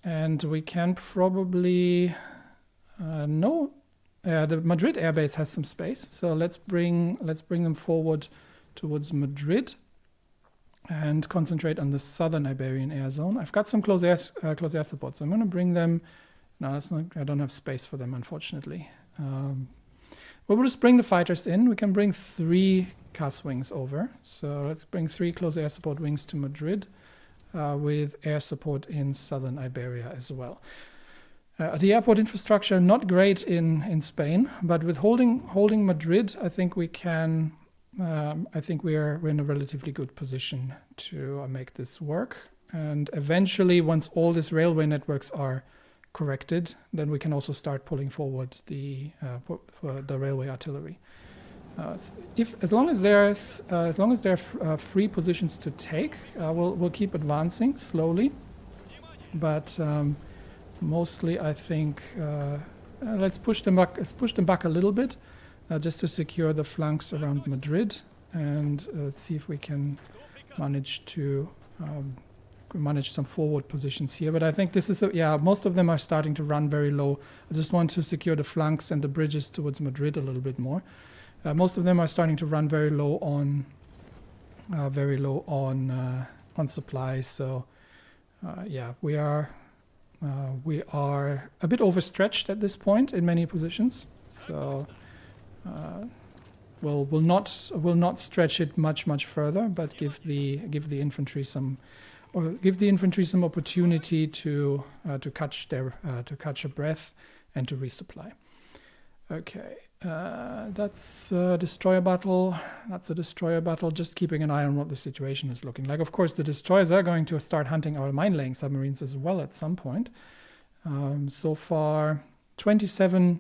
and we can probably the Madrid air base has some space, so let's bring them forward towards Madrid and concentrate on the southern Iberian air zone. I've got some close air support, so I'm going to bring them. No, that's not. I don't have space for them, unfortunately. We'll just bring the fighters in. We can bring 3 CAS wings over. So let's bring 3 close air support wings to Madrid, with air support in southern Iberia as well. The airport infrastructure not great in Spain, but with holding Madrid, I think we can. I think we're in a relatively good position to make this work. And eventually, once all these railway networks are corrected, then we can also start pulling forward the railway artillery. As long as there are free positions to take, we'll keep advancing slowly. But mostly, I think let's push them back. Let's push them back a little bit. Just to secure the flanks around Madrid, and let's see if we can manage some forward positions here. But I think this is most of them are starting to run very low. I just want to secure the flanks and the bridges towards Madrid a little bit more. Most of them are starting to run very low on supplies. So we are a bit overstretched at this point in many positions. So will not stretch it much further, but give the infantry some opportunity to catch a breath and to resupply. Okay, that's a destroyer battle. That's a destroyer battle. Just keeping an eye on what the situation is looking like. Of course, the destroyers are going to start hunting our mine-laying submarines as well at some point. So far, 27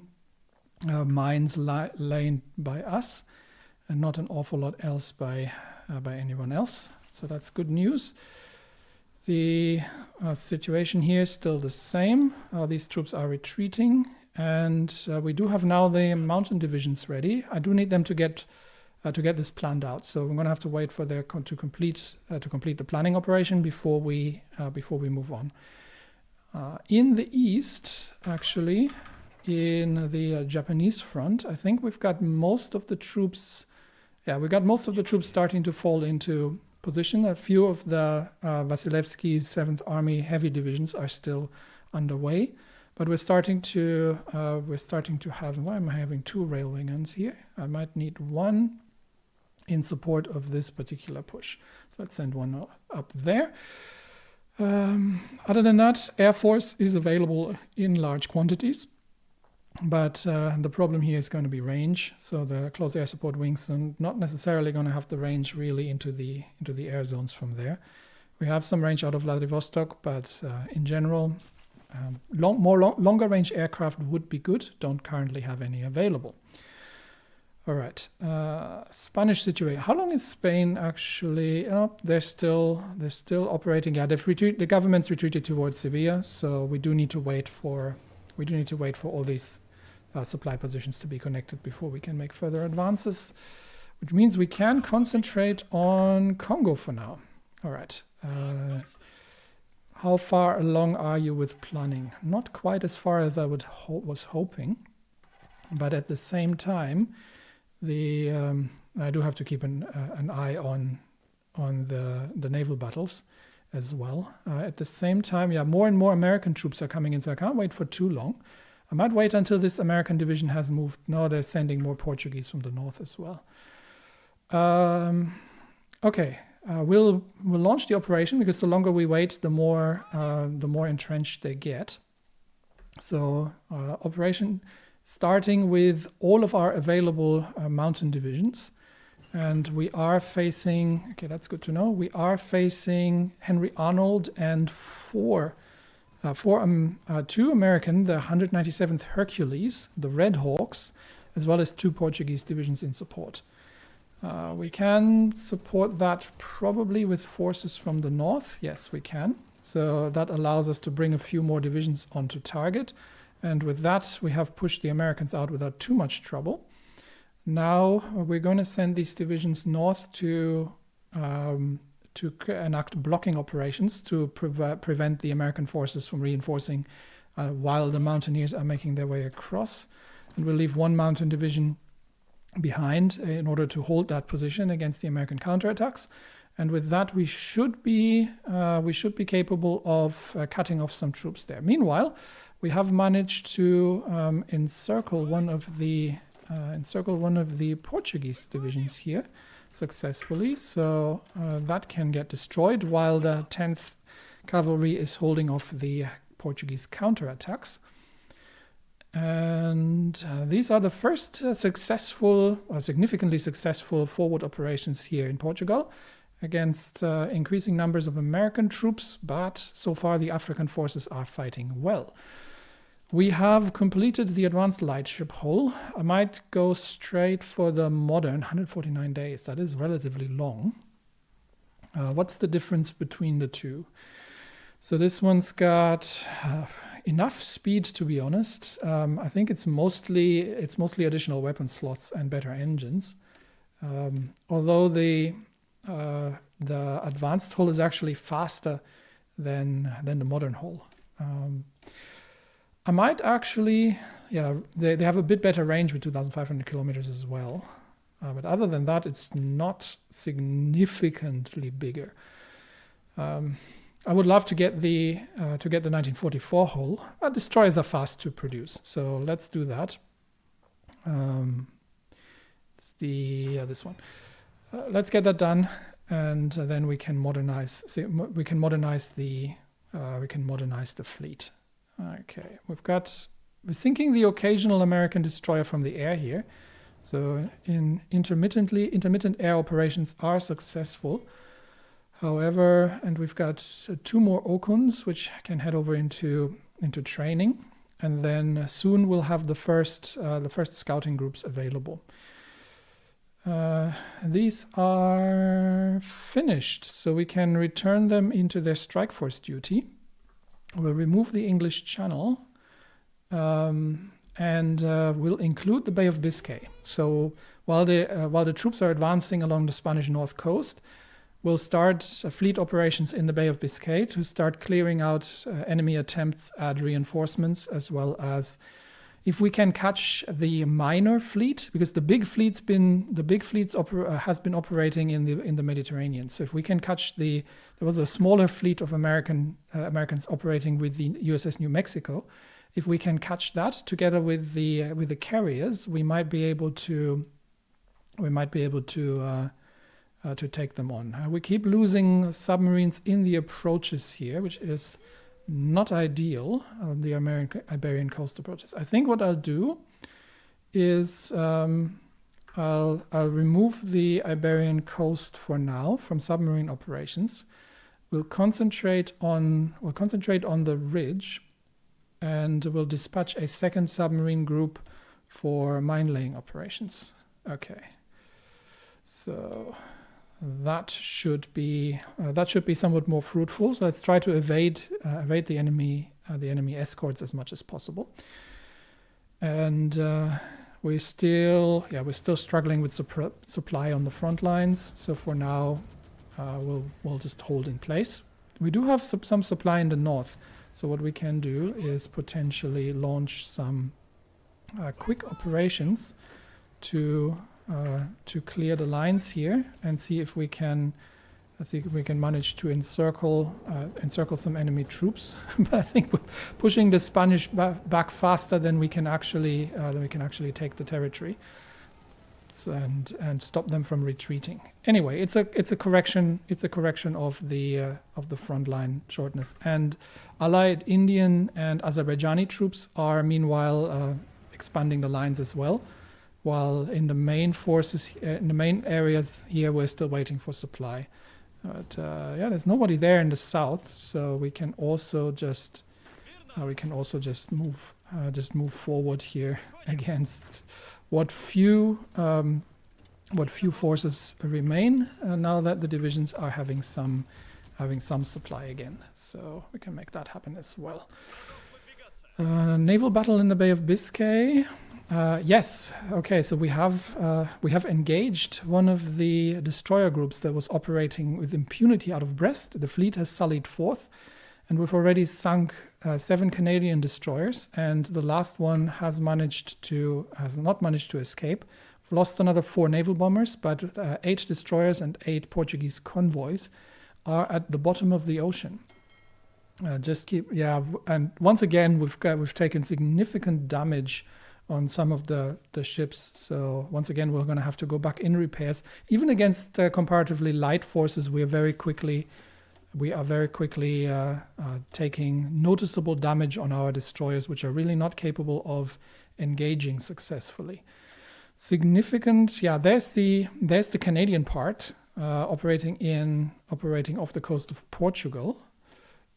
mines laid by us, and not an awful lot else by anyone else. So that's good news. The situation here is still the same. These troops are retreating, and we do have now the mountain divisions ready. I do need them to get this planned out. So we're going to have to wait for their to complete the planning operation before we move on. In the east, actually, in the Japanese front, I think we've got most of the troops. Yeah, we got most of the troops starting to fall into position. A few of the Vasilevsky's 7th Army heavy divisions are still underway, but we're starting to have. Why am I having 2 railway guns here? I might need 1 in support of this particular push. So let's send 1 up there. Other than that, Air Force is available in large quantities, but the problem here is going to be range. So the close air support wings are not necessarily going to have the range really into the air zones from there. We have some range out of Vladivostok, but in general, longer range aircraft would be good. Don't currently have any available. All right, Spanish situation. How long is Spain actually? Oh, they're still operating. Yeah, the government's retreated towards Sevilla, so we do need to wait for all these supply positions to be connected before we can make further advances, which means we can concentrate on Congo for now. All right. How far along are you with planning? Not quite as far as I was hoping, but at the same time, I do have to keep an eye on the naval battles as well. At the same time, yeah, more and more American troops are coming in, so I can't wait for too long. I might wait until this American division has moved. No, they're sending more Portuguese from the north as well. Okay, we'll launch the operation, because the longer we wait, the more entrenched they get. So operation starting with all of our available mountain divisions. And we are facing, okay, that's good to know. We are facing Henry Arnold and 2 American, the 197th Hercules, the Red Hawks, as well as 2 Portuguese divisions in support. We can support that probably with forces from the north. Yes, we can. So that allows us to bring a few more divisions onto target. And with that, we have pushed the Americans out without too much trouble. Now we're going to send these divisions north to enact blocking operations to prevent the American forces from reinforcing while the mountaineers are making their way across. And we'll leave 1 mountain division behind in order to hold that position against the American counterattacks. And with that, we should be capable of cutting off some troops there. Meanwhile, we have managed to encircle one of the Portuguese divisions here successfully. So that can get destroyed while the 10th Cavalry is holding off the Portuguese counterattacks. And these are the first significantly successful forward operations here in Portugal against increasing numbers of American troops, but so far the African forces are fighting well. We have completed the advanced lightship hull. I might go straight for the modern, 149 days. That is relatively long. What's the difference between the two? So this one's got enough speed, to be honest. I think it's mostly additional weapon slots and better engines. Although the advanced hull is actually faster than the modern hull. I might actually, yeah, they have a bit better range with 2,500 kilometers as well. But other than that, it's not significantly bigger. I would love to get the 1944 hull. Destroyers are fast to produce, so let's do that. It's this one. Let's get that done, and then we can modernize. We can modernize the fleet. Okay, we're sinking the occasional American destroyer from the air here. So intermittent air operations are successful. However, and we've got 2 more Okuns which can head over into training, and then soon we'll have the first scouting groups available. These are finished, so we can return them into their strike force duty. We'll remove the English Channel, and we'll include the Bay of Biscay. So while the troops are advancing along the Spanish north coast, we'll start fleet operations in the Bay of Biscay to start clearing out enemy attempts at reinforcements, as well as if we can catch the minor fleet, because the big fleets has been operating in the Mediterranean. So if we can catch there was a smaller fleet of Americans operating with the USS New Mexico. If we can catch that together with the carriers, we might be able to take them on. We keep losing submarines in the approaches here, which is not ideal, the Iberian coast approaches. I think what I'll do is I'll remove the Iberian coast for now from submarine operations. We'll concentrate on the ridge, and we'll dispatch a second submarine group for mine laying operations. Okay, so that should be somewhat more fruitful. So let's try to evade the enemy escorts as much as possible. And we're still struggling with supply on the front lines. So for now, we'll just hold in place. We do have some supply in the north. So what we can do is potentially launch some quick operations to clear the lines here and see if we can manage to encircle some enemy troops. But I think we're pushing the Spanish back faster than we can actually take the territory, and stop them from retreating. Anyway, it's a correction of the frontline shortness. And Allied Indian and Azerbaijani troops are meanwhile expanding the lines as well. While in the main forces, in the main areas here, we're still waiting for supply. But there's nobody there in the south, so we can also just move forward here against what few forces remain now that the divisions are having some supply again. So we can make that happen as well. Naval battle in the Bay of Biscay. Yes. Okay. So we have engaged one of the destroyer groups that was operating with impunity out of Brest. The fleet has sullied forth, and we've already sunk 7 Canadian destroyers, and the last one has not managed to escape. We've lost another 4 naval bombers, but 8 destroyers and 8 Portuguese convoys are at the bottom of the ocean. And once again we've taken significant damage on some of the ships. So once again, we're going to have to go back in repairs. Even against comparatively light forces, we are very quickly taking noticeable damage on our destroyers, which are really not capable of engaging successfully. Significant, there's the Canadian part operating off the coast of Portugal,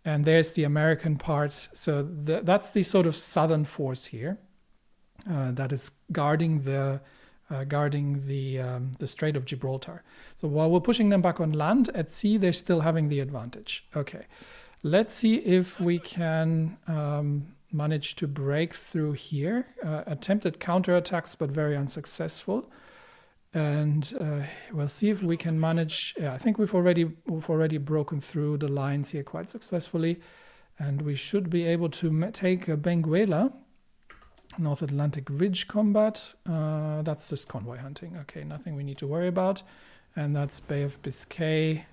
and there's the American part. So that's the sort of southern force here. That is guarding the Strait of Gibraltar. So while we're pushing them back on land, at sea they're still having the advantage. Okay, let's see if we can manage to break through here. Attempted counterattacks, but very unsuccessful. And we'll see if we can manage. I think we've already broken through the lines here quite successfully, and we should be able to take Benguela. North Atlantic Ridge combat, that's just convoy hunting. Okay, nothing we need to worry about. And that's Bay of Biscay.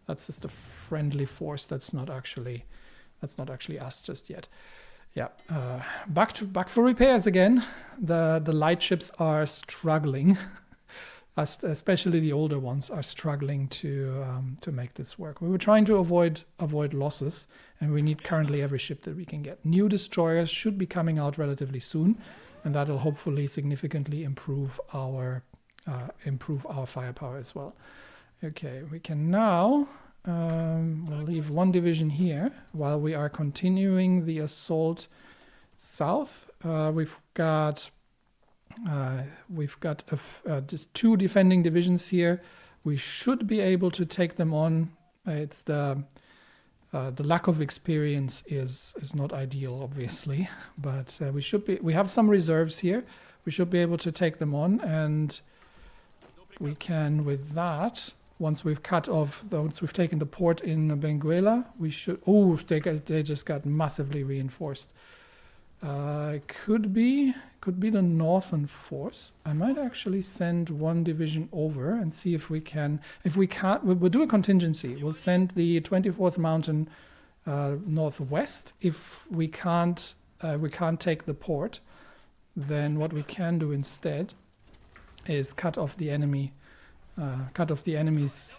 That's just a friendly force. That's not actually us just yet. Yeah, back for repairs again. The light ships are struggling. Especially the older ones are struggling to make this work. We were trying to avoid losses, and we need currently every ship that we can get. New destroyers should be coming out relatively soon, and that will hopefully significantly improve our firepower as well. Okay, we can now we'll leave one division here while we are continuing the assault south. We've got just 2 defending divisions here. We should be able to take them on. It's the lack of experience is not ideal, obviously, but we have some reserves here. We should be able to take them on, and we can with that. Once we've taken the port in Benguela, we should. Oh, they just got massively reinforced. Could be the northern force. I might actually send one division over and see if we can. If we can't, we'll do a contingency. We'll send the 24th Mountain northwest. If we can't take the port, then what we can do instead is cut off the enemy's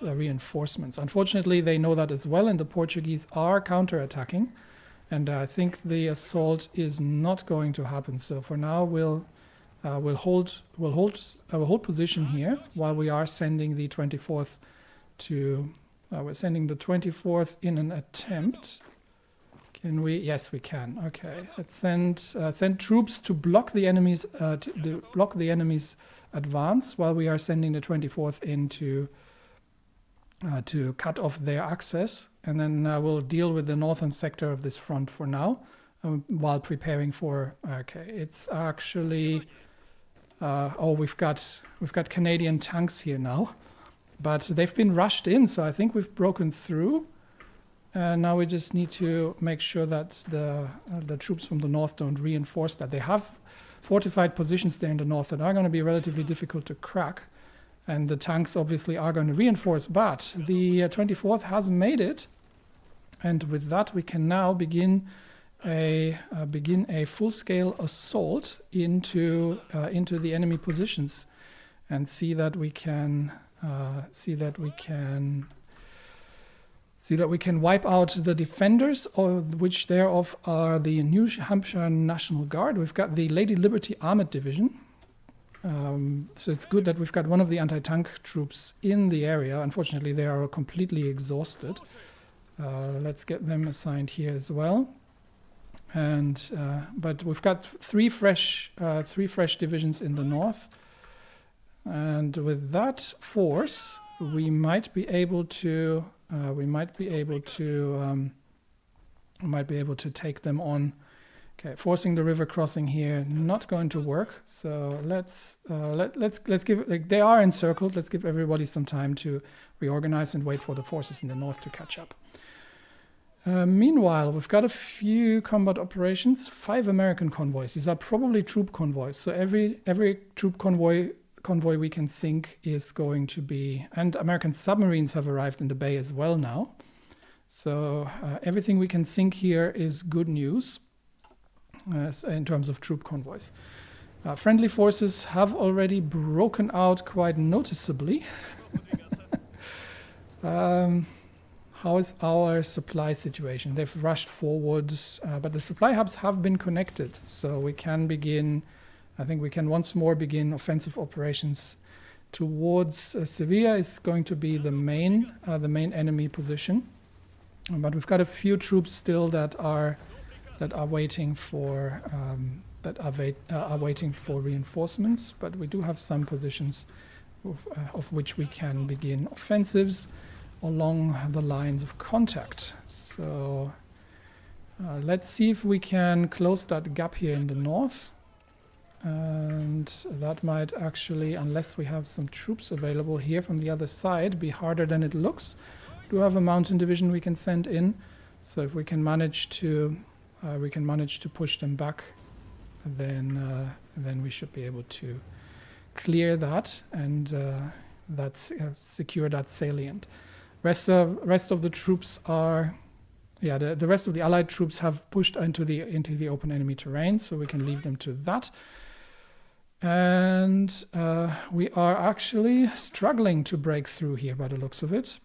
reinforcements. Unfortunately, they know that as well, and the Portuguese are counterattacking. And I think the assault is not going to happen. So for now, we'll hold position here while we are sending the 24th to. We're sending the 24th in an attempt. Can we? Yes, we can. Okay, let's send troops to block the enemy's advance while we are sending the 24th in to cut off their access. And then we'll deal with the northern sector of this front for now, while preparing for. Okay, it's actually. We've got Canadian tanks here now, but they've been rushed in, so I think we've broken through. And now we just need to make sure that the troops from the north don't reinforce that. They have fortified positions there in the north that are going to be relatively difficult to crack. And the tanks obviously are going to reinforce, but the 24th has made it. And with that, we can now begin a full-scale assault into the enemy positions, and see that we can wipe out the defenders, of which thereof are the New Hampshire National Guard. We've got the Lady Liberty Armored Division. So it's good that we've got one of the anti-tank troops in the area. Unfortunately, they are completely exhausted. Let's get them assigned here as well. And but we've got three fresh divisions in the north, and with that force, we might be able to take them on. Okay, forcing the river crossing here, not going to work. So let's give. They are encircled. Let's give everybody some time to reorganize and wait for the forces in the north to catch up. Meanwhile, we've got a few combat operations. 5 American convoys. These are probably troop convoys. So every troop convoy we can sink is going to be, and American submarines have arrived in the bay as well now. So everything we can sink here is good news in terms of troop convoys. Friendly forces have already broken out quite noticeably. How is our supply situation? They've rushed forwards, but the supply hubs have been connected, so we can begin. I think we can once more begin offensive operations towards Sevilla. Is going to be the main enemy position, but we've got a few troops still that are waiting for reinforcements. But we do have some positions of which we can begin offensives along the lines of contact. So let's see if we can close that gap here in the north. And that might actually, unless we have some troops available here from the other side, be harder than it looks. We do have a mountain division we can send in. So if we can manage to push them back, then we should be able to clear that and secure that salient. Rest of the troops are yeah, the rest of the Allied troops have pushed into the open enemy terrain, so we can leave them to that. And we are actually struggling to break through here by the looks of it,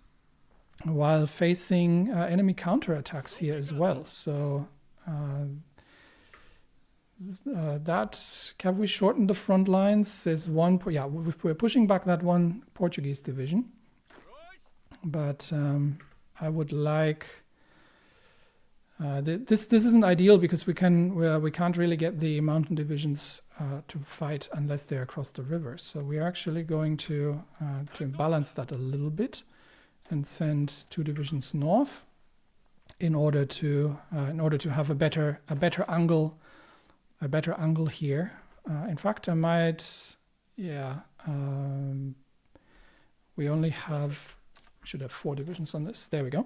while facing enemy counterattacks here as well. So that, have we shortened the front lines? There's one, yeah, we're pushing back that one Portuguese division. But I would like, this isn't ideal because we can't really get the mountain divisions to fight unless they're across the river. So we're actually going to balance that a little bit and send 2 divisions north in order to have a better angle here. In fact, I might, yeah, we should have 4 divisions on this. There we go.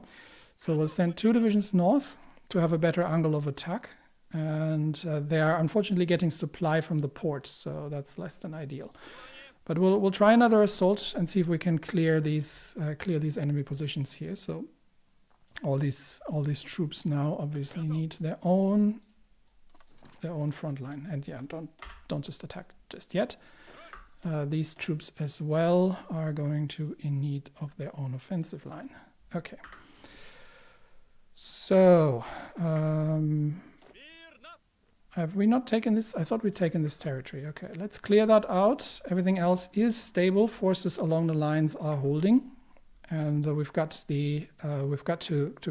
So we'll send 2 divisions north to have a better angle of attack, and they are unfortunately getting supply from the port, so that's less than ideal. But we'll try another assault and see if we can clear these enemy positions here. So all these troops now obviously need their own front line, and yeah, don't just attack just yet. These troops as well are going to in need of their own offensive line. Okay. So have we not taken this? I thought we'd taken this territory. Okay, let's clear that out. Everything else is stable. Forces along the lines are holding, and we've got to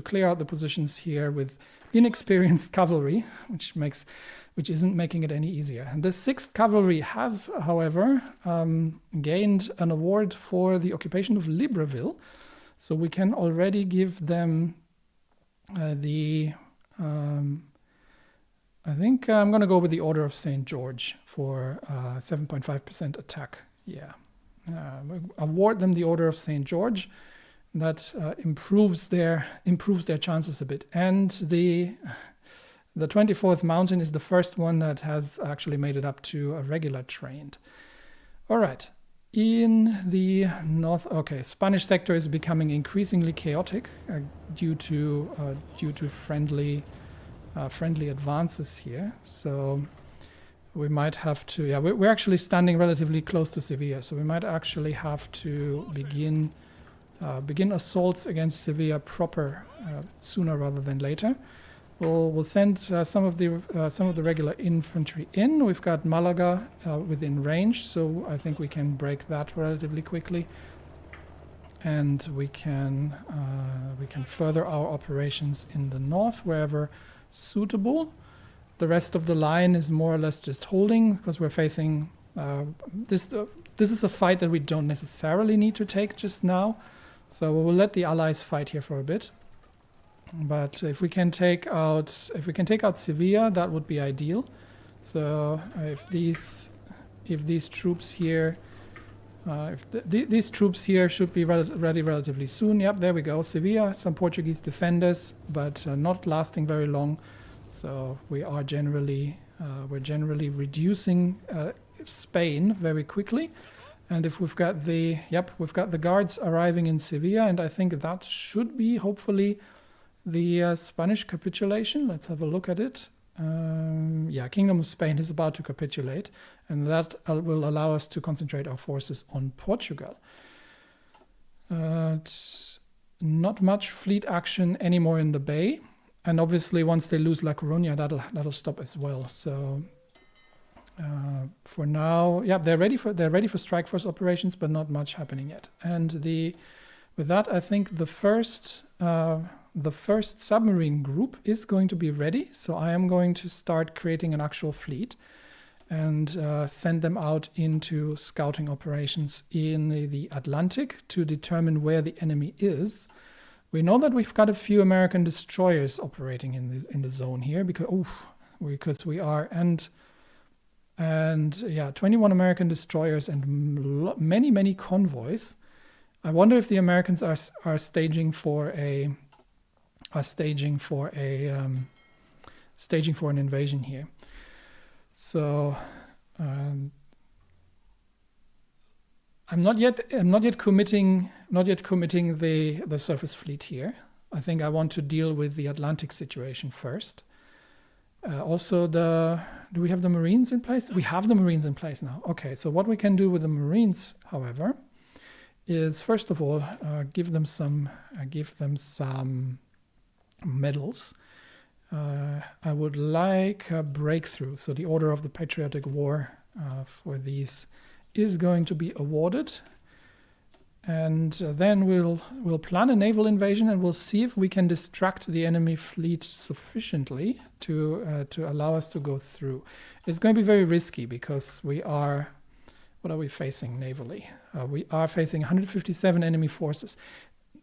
clear out the positions here with inexperienced cavalry, which isn't making it any easier. And the 6th Cavalry has, however, gained an award for the occupation of Libreville, so we can already give them I think I'm going to go with the Order of St. George for 7.5% attack. Yeah, award them the Order of St. George. That improves their chances a bit. And the 24th Mountain is the first one that has actually made it up to a regular trained. All right. In the north, okay, Spanish sector is becoming increasingly chaotic due to friendly advances here. So we might have to, yeah, we're actually standing relatively close to Sevilla, so we might actually have to begin assaults against Sevilla proper sooner rather than later. We'll send some of the regular infantry in. We've got Malaga within range, so I think we can break that relatively quickly, and we can further our operations in the north wherever suitable. The rest of the line is more or less just holding because we're facing this. This is a fight that we don't necessarily need to take just now, so we will let the Allies fight here for a bit. But if we can take out Sevilla, that would be ideal. So if these troops here, these troops here should be ready relatively soon. Yep, there we go. Sevilla, some Portuguese defenders, but not lasting very long. So we're generally reducing Spain very quickly. And if we've got the guards arriving in Sevilla, and I think that should be hopefully the Spanish capitulation. Let's have a look at it. Yeah, Kingdom of Spain is about to capitulate, and that will allow us to concentrate our forces on Portugal. It's not much fleet action anymore in the bay, and obviously once they lose La Coruña, that'll stop as well. So for now, yeah, they're ready for strike force operations, but not much happening yet. And with that, I think the first submarine group is going to be ready. So I am going to start creating an actual fleet and send them out into scouting operations in the Atlantic to determine where the enemy is. We know that we've got a few American destroyers operating in the zone here because we are and yeah, 21 American destroyers and many convoys. I wonder if the Americans are staging for an invasion here. So I'm not yet committing the surface fleet here. I think I want to deal with the Atlantic situation first. Also, do we have the Marines in place? We have the Marines in place now. Okay, so what we can do with the Marines, however, is first of all give them some medals. I would like a breakthrough. So the Order of the Patriotic War for these is going to be awarded. And then we'll plan a naval invasion, and we'll see if we can distract the enemy fleet sufficiently to allow us to go through. It's going to be very risky because what are we facing navally? We are facing 157 enemy forces.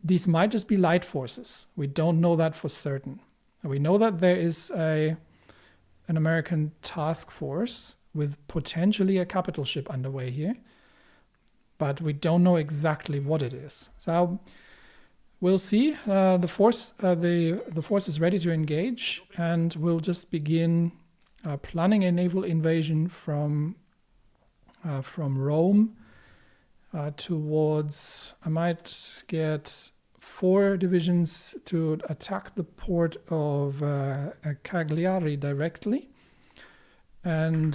These might just be light forces. We don't know that for certain. We know that there is an American task force with potentially a capital ship underway here, but we don't know exactly what it is. So we'll see. The force is ready to engage, and we'll just begin planning a naval invasion from Rome towards. I might get 4 divisions to attack the port of Cagliari directly, and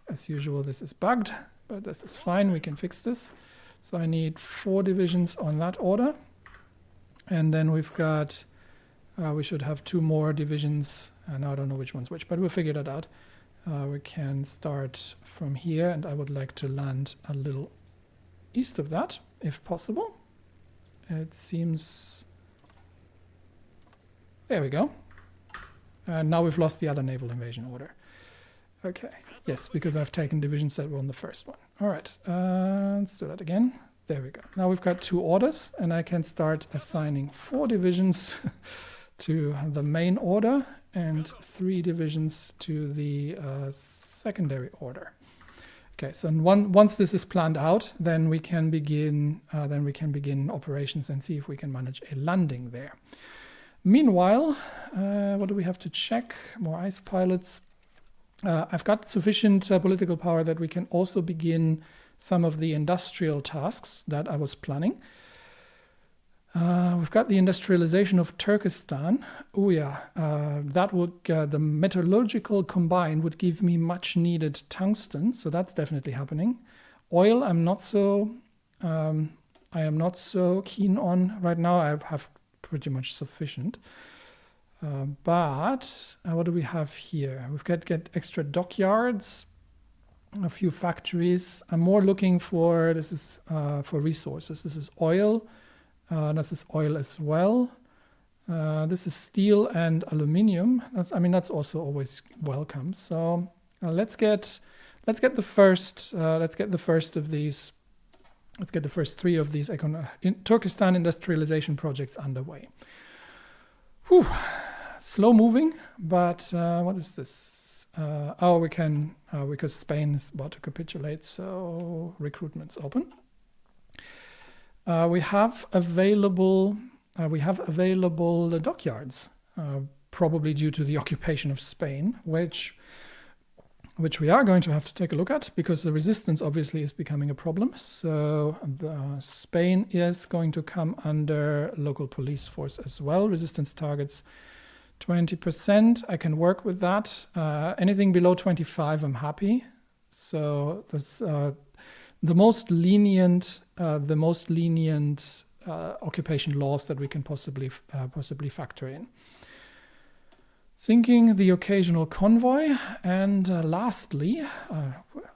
as usual, this is bugged. But this is fine, we can fix this. So I need 4 divisions on that order. And then we've got, we should have 2 more divisions. And I don't know which one's which, but we'll figure that out. We can start from here, and I would like to land a little east of that, if possible. It seems... There we go. And now we've lost the other naval invasion order. Okay. Yes, because I've taken divisions that were on the first one. All right, let's do that again. There we go. Now we've got 2 orders, and I can start assigning 4 divisions to the main order and 3 divisions to the secondary order. Okay, so once this is planned out, then we can begin operations and see if we can manage a landing there. Meanwhile, what do we have to check? More ice pilots. I've got sufficient political power that we can also begin some of the industrial tasks that I was planning. We've got the industrialization of Turkestan. Oh yeah, that would the metallurgical combine would give me much needed tungsten, so that's definitely happening. Oil, I am not so keen on right now. I have pretty much sufficient. But what do we have here? We've got extra dockyards, a few factories. I'm more looking for, this is for resources. This is oil. This is oil as well. This is steel and aluminium. That's also always welcome. So let's get the first of these. Let's get the first 3 of these Turkestan industrialization projects underway. Whew. Slow moving, but what is this? We can, because Spain is about to capitulate, so recruitment's open. We have available the dockyards, probably due to the occupation of Spain, which we are going to have to take a look at, because the resistance obviously is becoming a problem. So Spain is going to come under local police force as well. Resistance targets 20%. I can work with that. Anything below 25, I'm happy. So that's the most lenient occupation laws that we can possibly factor in. Sinking the occasional convoy, and lastly,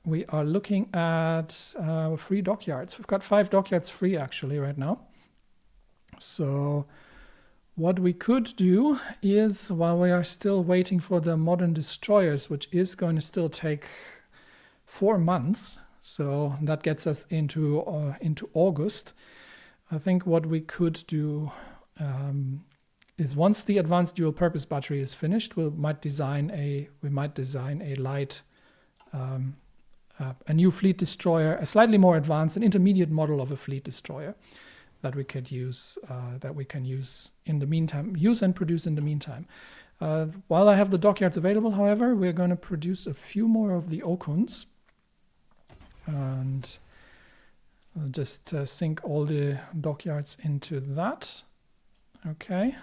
we are looking at free dockyards. We've got 5 dockyards free actually right now. So what we could do is, while we are still waiting for the modern destroyers, which is going to still take 4 months, so that gets us into August. I think what we could do is, once the advanced dual purpose battery is finished, we might design a light, a new fleet destroyer, a slightly more advanced, an intermediate model of a fleet destroyer that we could use, in the meantime, use and produce in the meantime. While I have the dockyards available, however, we're going to produce a few more of the Okuns, and I'll just sink all the dockyards into that. Okay.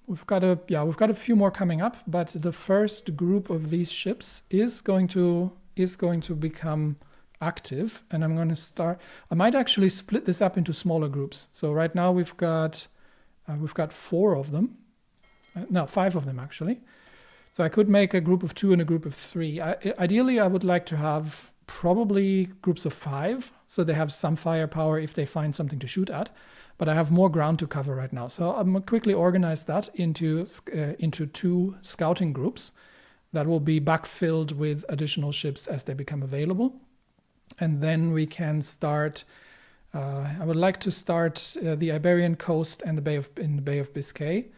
We've got a few more coming up, but the first group of these ships is going to become active, and I'm going to start. I might actually split this up into smaller groups. So right now we've got 4 of them. No, 5 of them actually. So I could make a group of 2 and a group of 3. Ideally, I would like to have probably groups of 5, so they have some firepower if they find something to shoot at. But I have more ground to cover right now, so I'm going to quickly organize that into 2 scouting groups that will be backfilled with additional ships as they become available, and then we can start. I would like to start the Iberian coast and in the Bay of Biscay.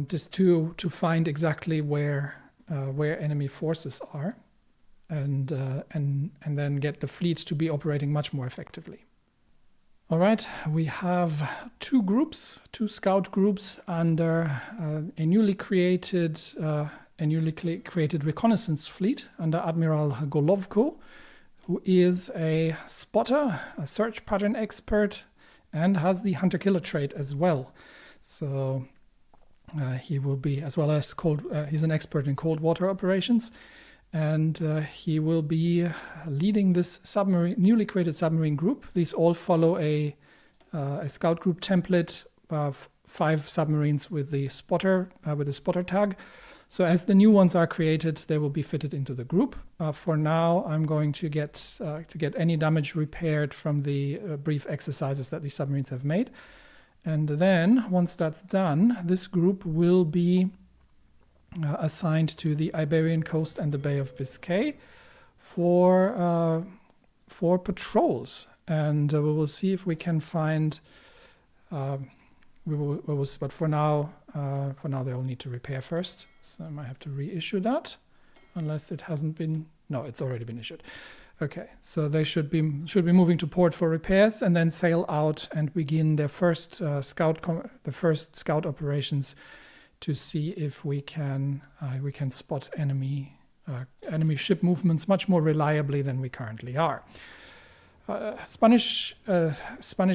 Just to find exactly where enemy forces are, and then get the fleet to be operating much more effectively. All right, we have 2 scout groups under a newly created reconnaissance fleet under Admiral Golovko, who is a spotter, a search pattern expert, and has the hunter-killer trait as well. So he will be, as well as he's an expert in cold water operations, and he will be leading this newly created submarine group. These all follow a scout group template of 5 submarines with the spotter tag. So as the new ones are created, they will be fitted into the group. For now, I'm going to get any damage repaired from the brief exercises that these submarines have made. And then, once that's done, this group will be assigned to the Iberian coast and the Bay of Biscay for patrols. And we will see if we can find. But for now, they'll need to repair first. So I might have to reissue that, unless it hasn't been. No, it's already been issued. Okay, so they should be moving to port for repairs and then sail out and begin their first scout operations to see if we can spot enemy ship movements much more reliably than we currently are. Spanish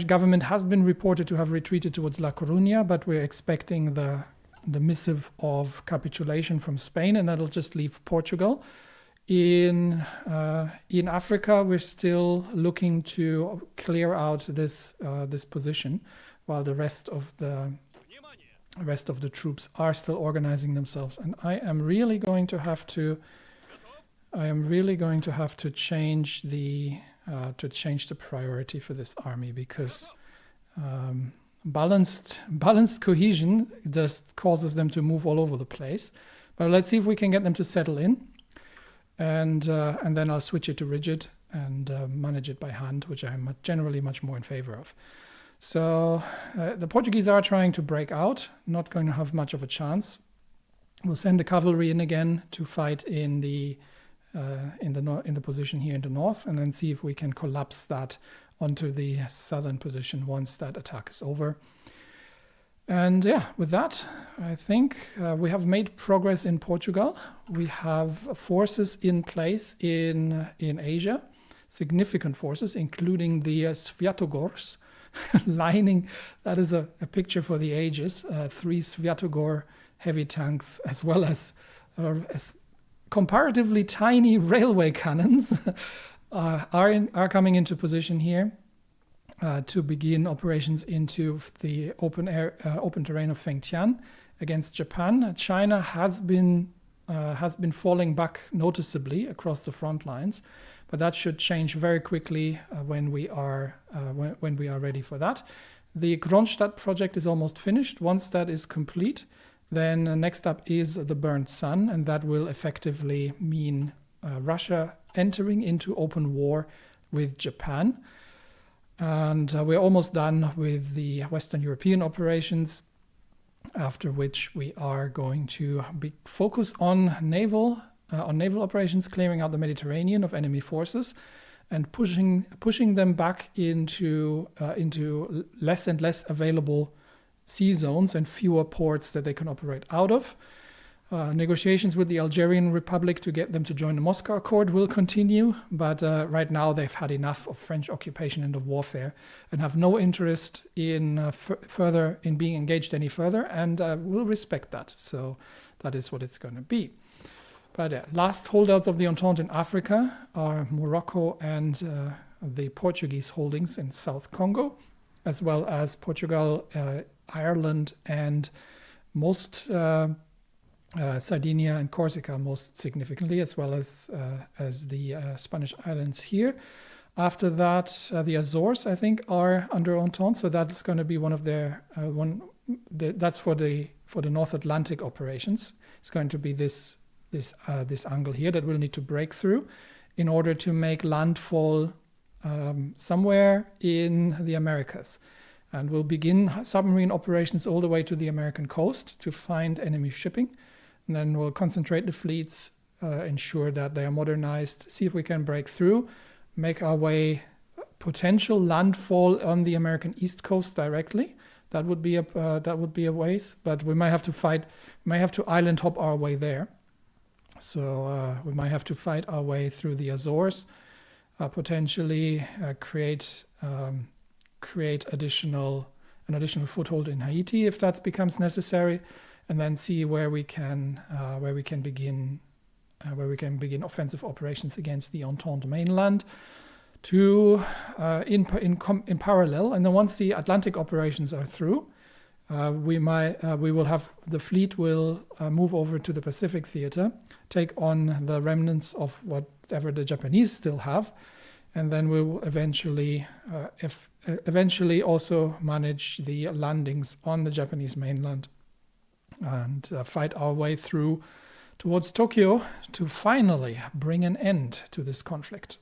government has been reported to have retreated towards La Coruña, but we're expecting the missive of capitulation from Spain, and that'll just leave Portugal. In Africa, we're still looking to clear out this position, while the rest of the troops are still organizing themselves. And I am really going to have to change the priority for this army, because balanced cohesion just causes them to move all over the place. But let's see if we can get them to settle in. And then I'll switch it to rigid and manage it by hand, which I'm generally much more in favor of. So the Portuguese are trying to break out, not going to have much of a chance. We'll send the cavalry in again to fight in the position here in the north, and then see if we can collapse that onto the southern position once that attack is over. And yeah, with that, I think we have made progress in Portugal. We have forces in place in Asia, significant forces, including the Sviatogors lining. That is a picture for the ages. 3 Sviatogor heavy tanks, as well as comparatively tiny railway cannons, are coming into position here. To begin operations into the open terrain of Fengtian against Japan. China has been falling back noticeably across the front lines, but that should change very quickly when we are ready for that. The Kronstadt project is almost finished. Once that is complete, then next up is the Burnt Sun, and that will effectively mean Russia entering into open war with Japan. And we're almost done with the Western European operations, after which we are going to be focused on naval operations, clearing out the Mediterranean of enemy forces, and pushing them back into less and less available sea zones and fewer ports that they can operate out of. Negotiations with the Algerian Republic to get them to join the Moscow Accord will continue, but right now they've had enough of French occupation and of warfare and have no interest in further in being engaged any further, and will respect that. So that is what it's going to be. But last holdouts of the Entente in Africa are Morocco and the Portuguese holdings in South Congo, as well as Portugal, Ireland, and most Sardinia and Corsica most significantly, as well as the Spanish islands here. After that, the Azores, I think, are under Entente, so that's going to be one of their that's for the North Atlantic operations. It's going to be this angle here that we'll need to break through in order to make landfall somewhere in the Americas. And we'll begin submarine operations all the way to the American coast to find enemy shipping. And then we'll concentrate the fleets, ensure that they are modernized, see if we can break through, make our way, potential landfall on the American East Coast directly. That would be a ways, but we might have to island hop our way there. So we might have to fight our way through the Azores, potentially create an additional foothold in Haiti if that becomes necessary, and then see where we can begin offensive operations against the Entente mainland in parallel. And then once the Atlantic operations are through, the fleet will move over to the Pacific theater, take on the remnants of whatever the Japanese still have, and then we will eventually also manage the landings on the Japanese mainland and fight our way through towards Tokyo to finally bring an end to this conflict.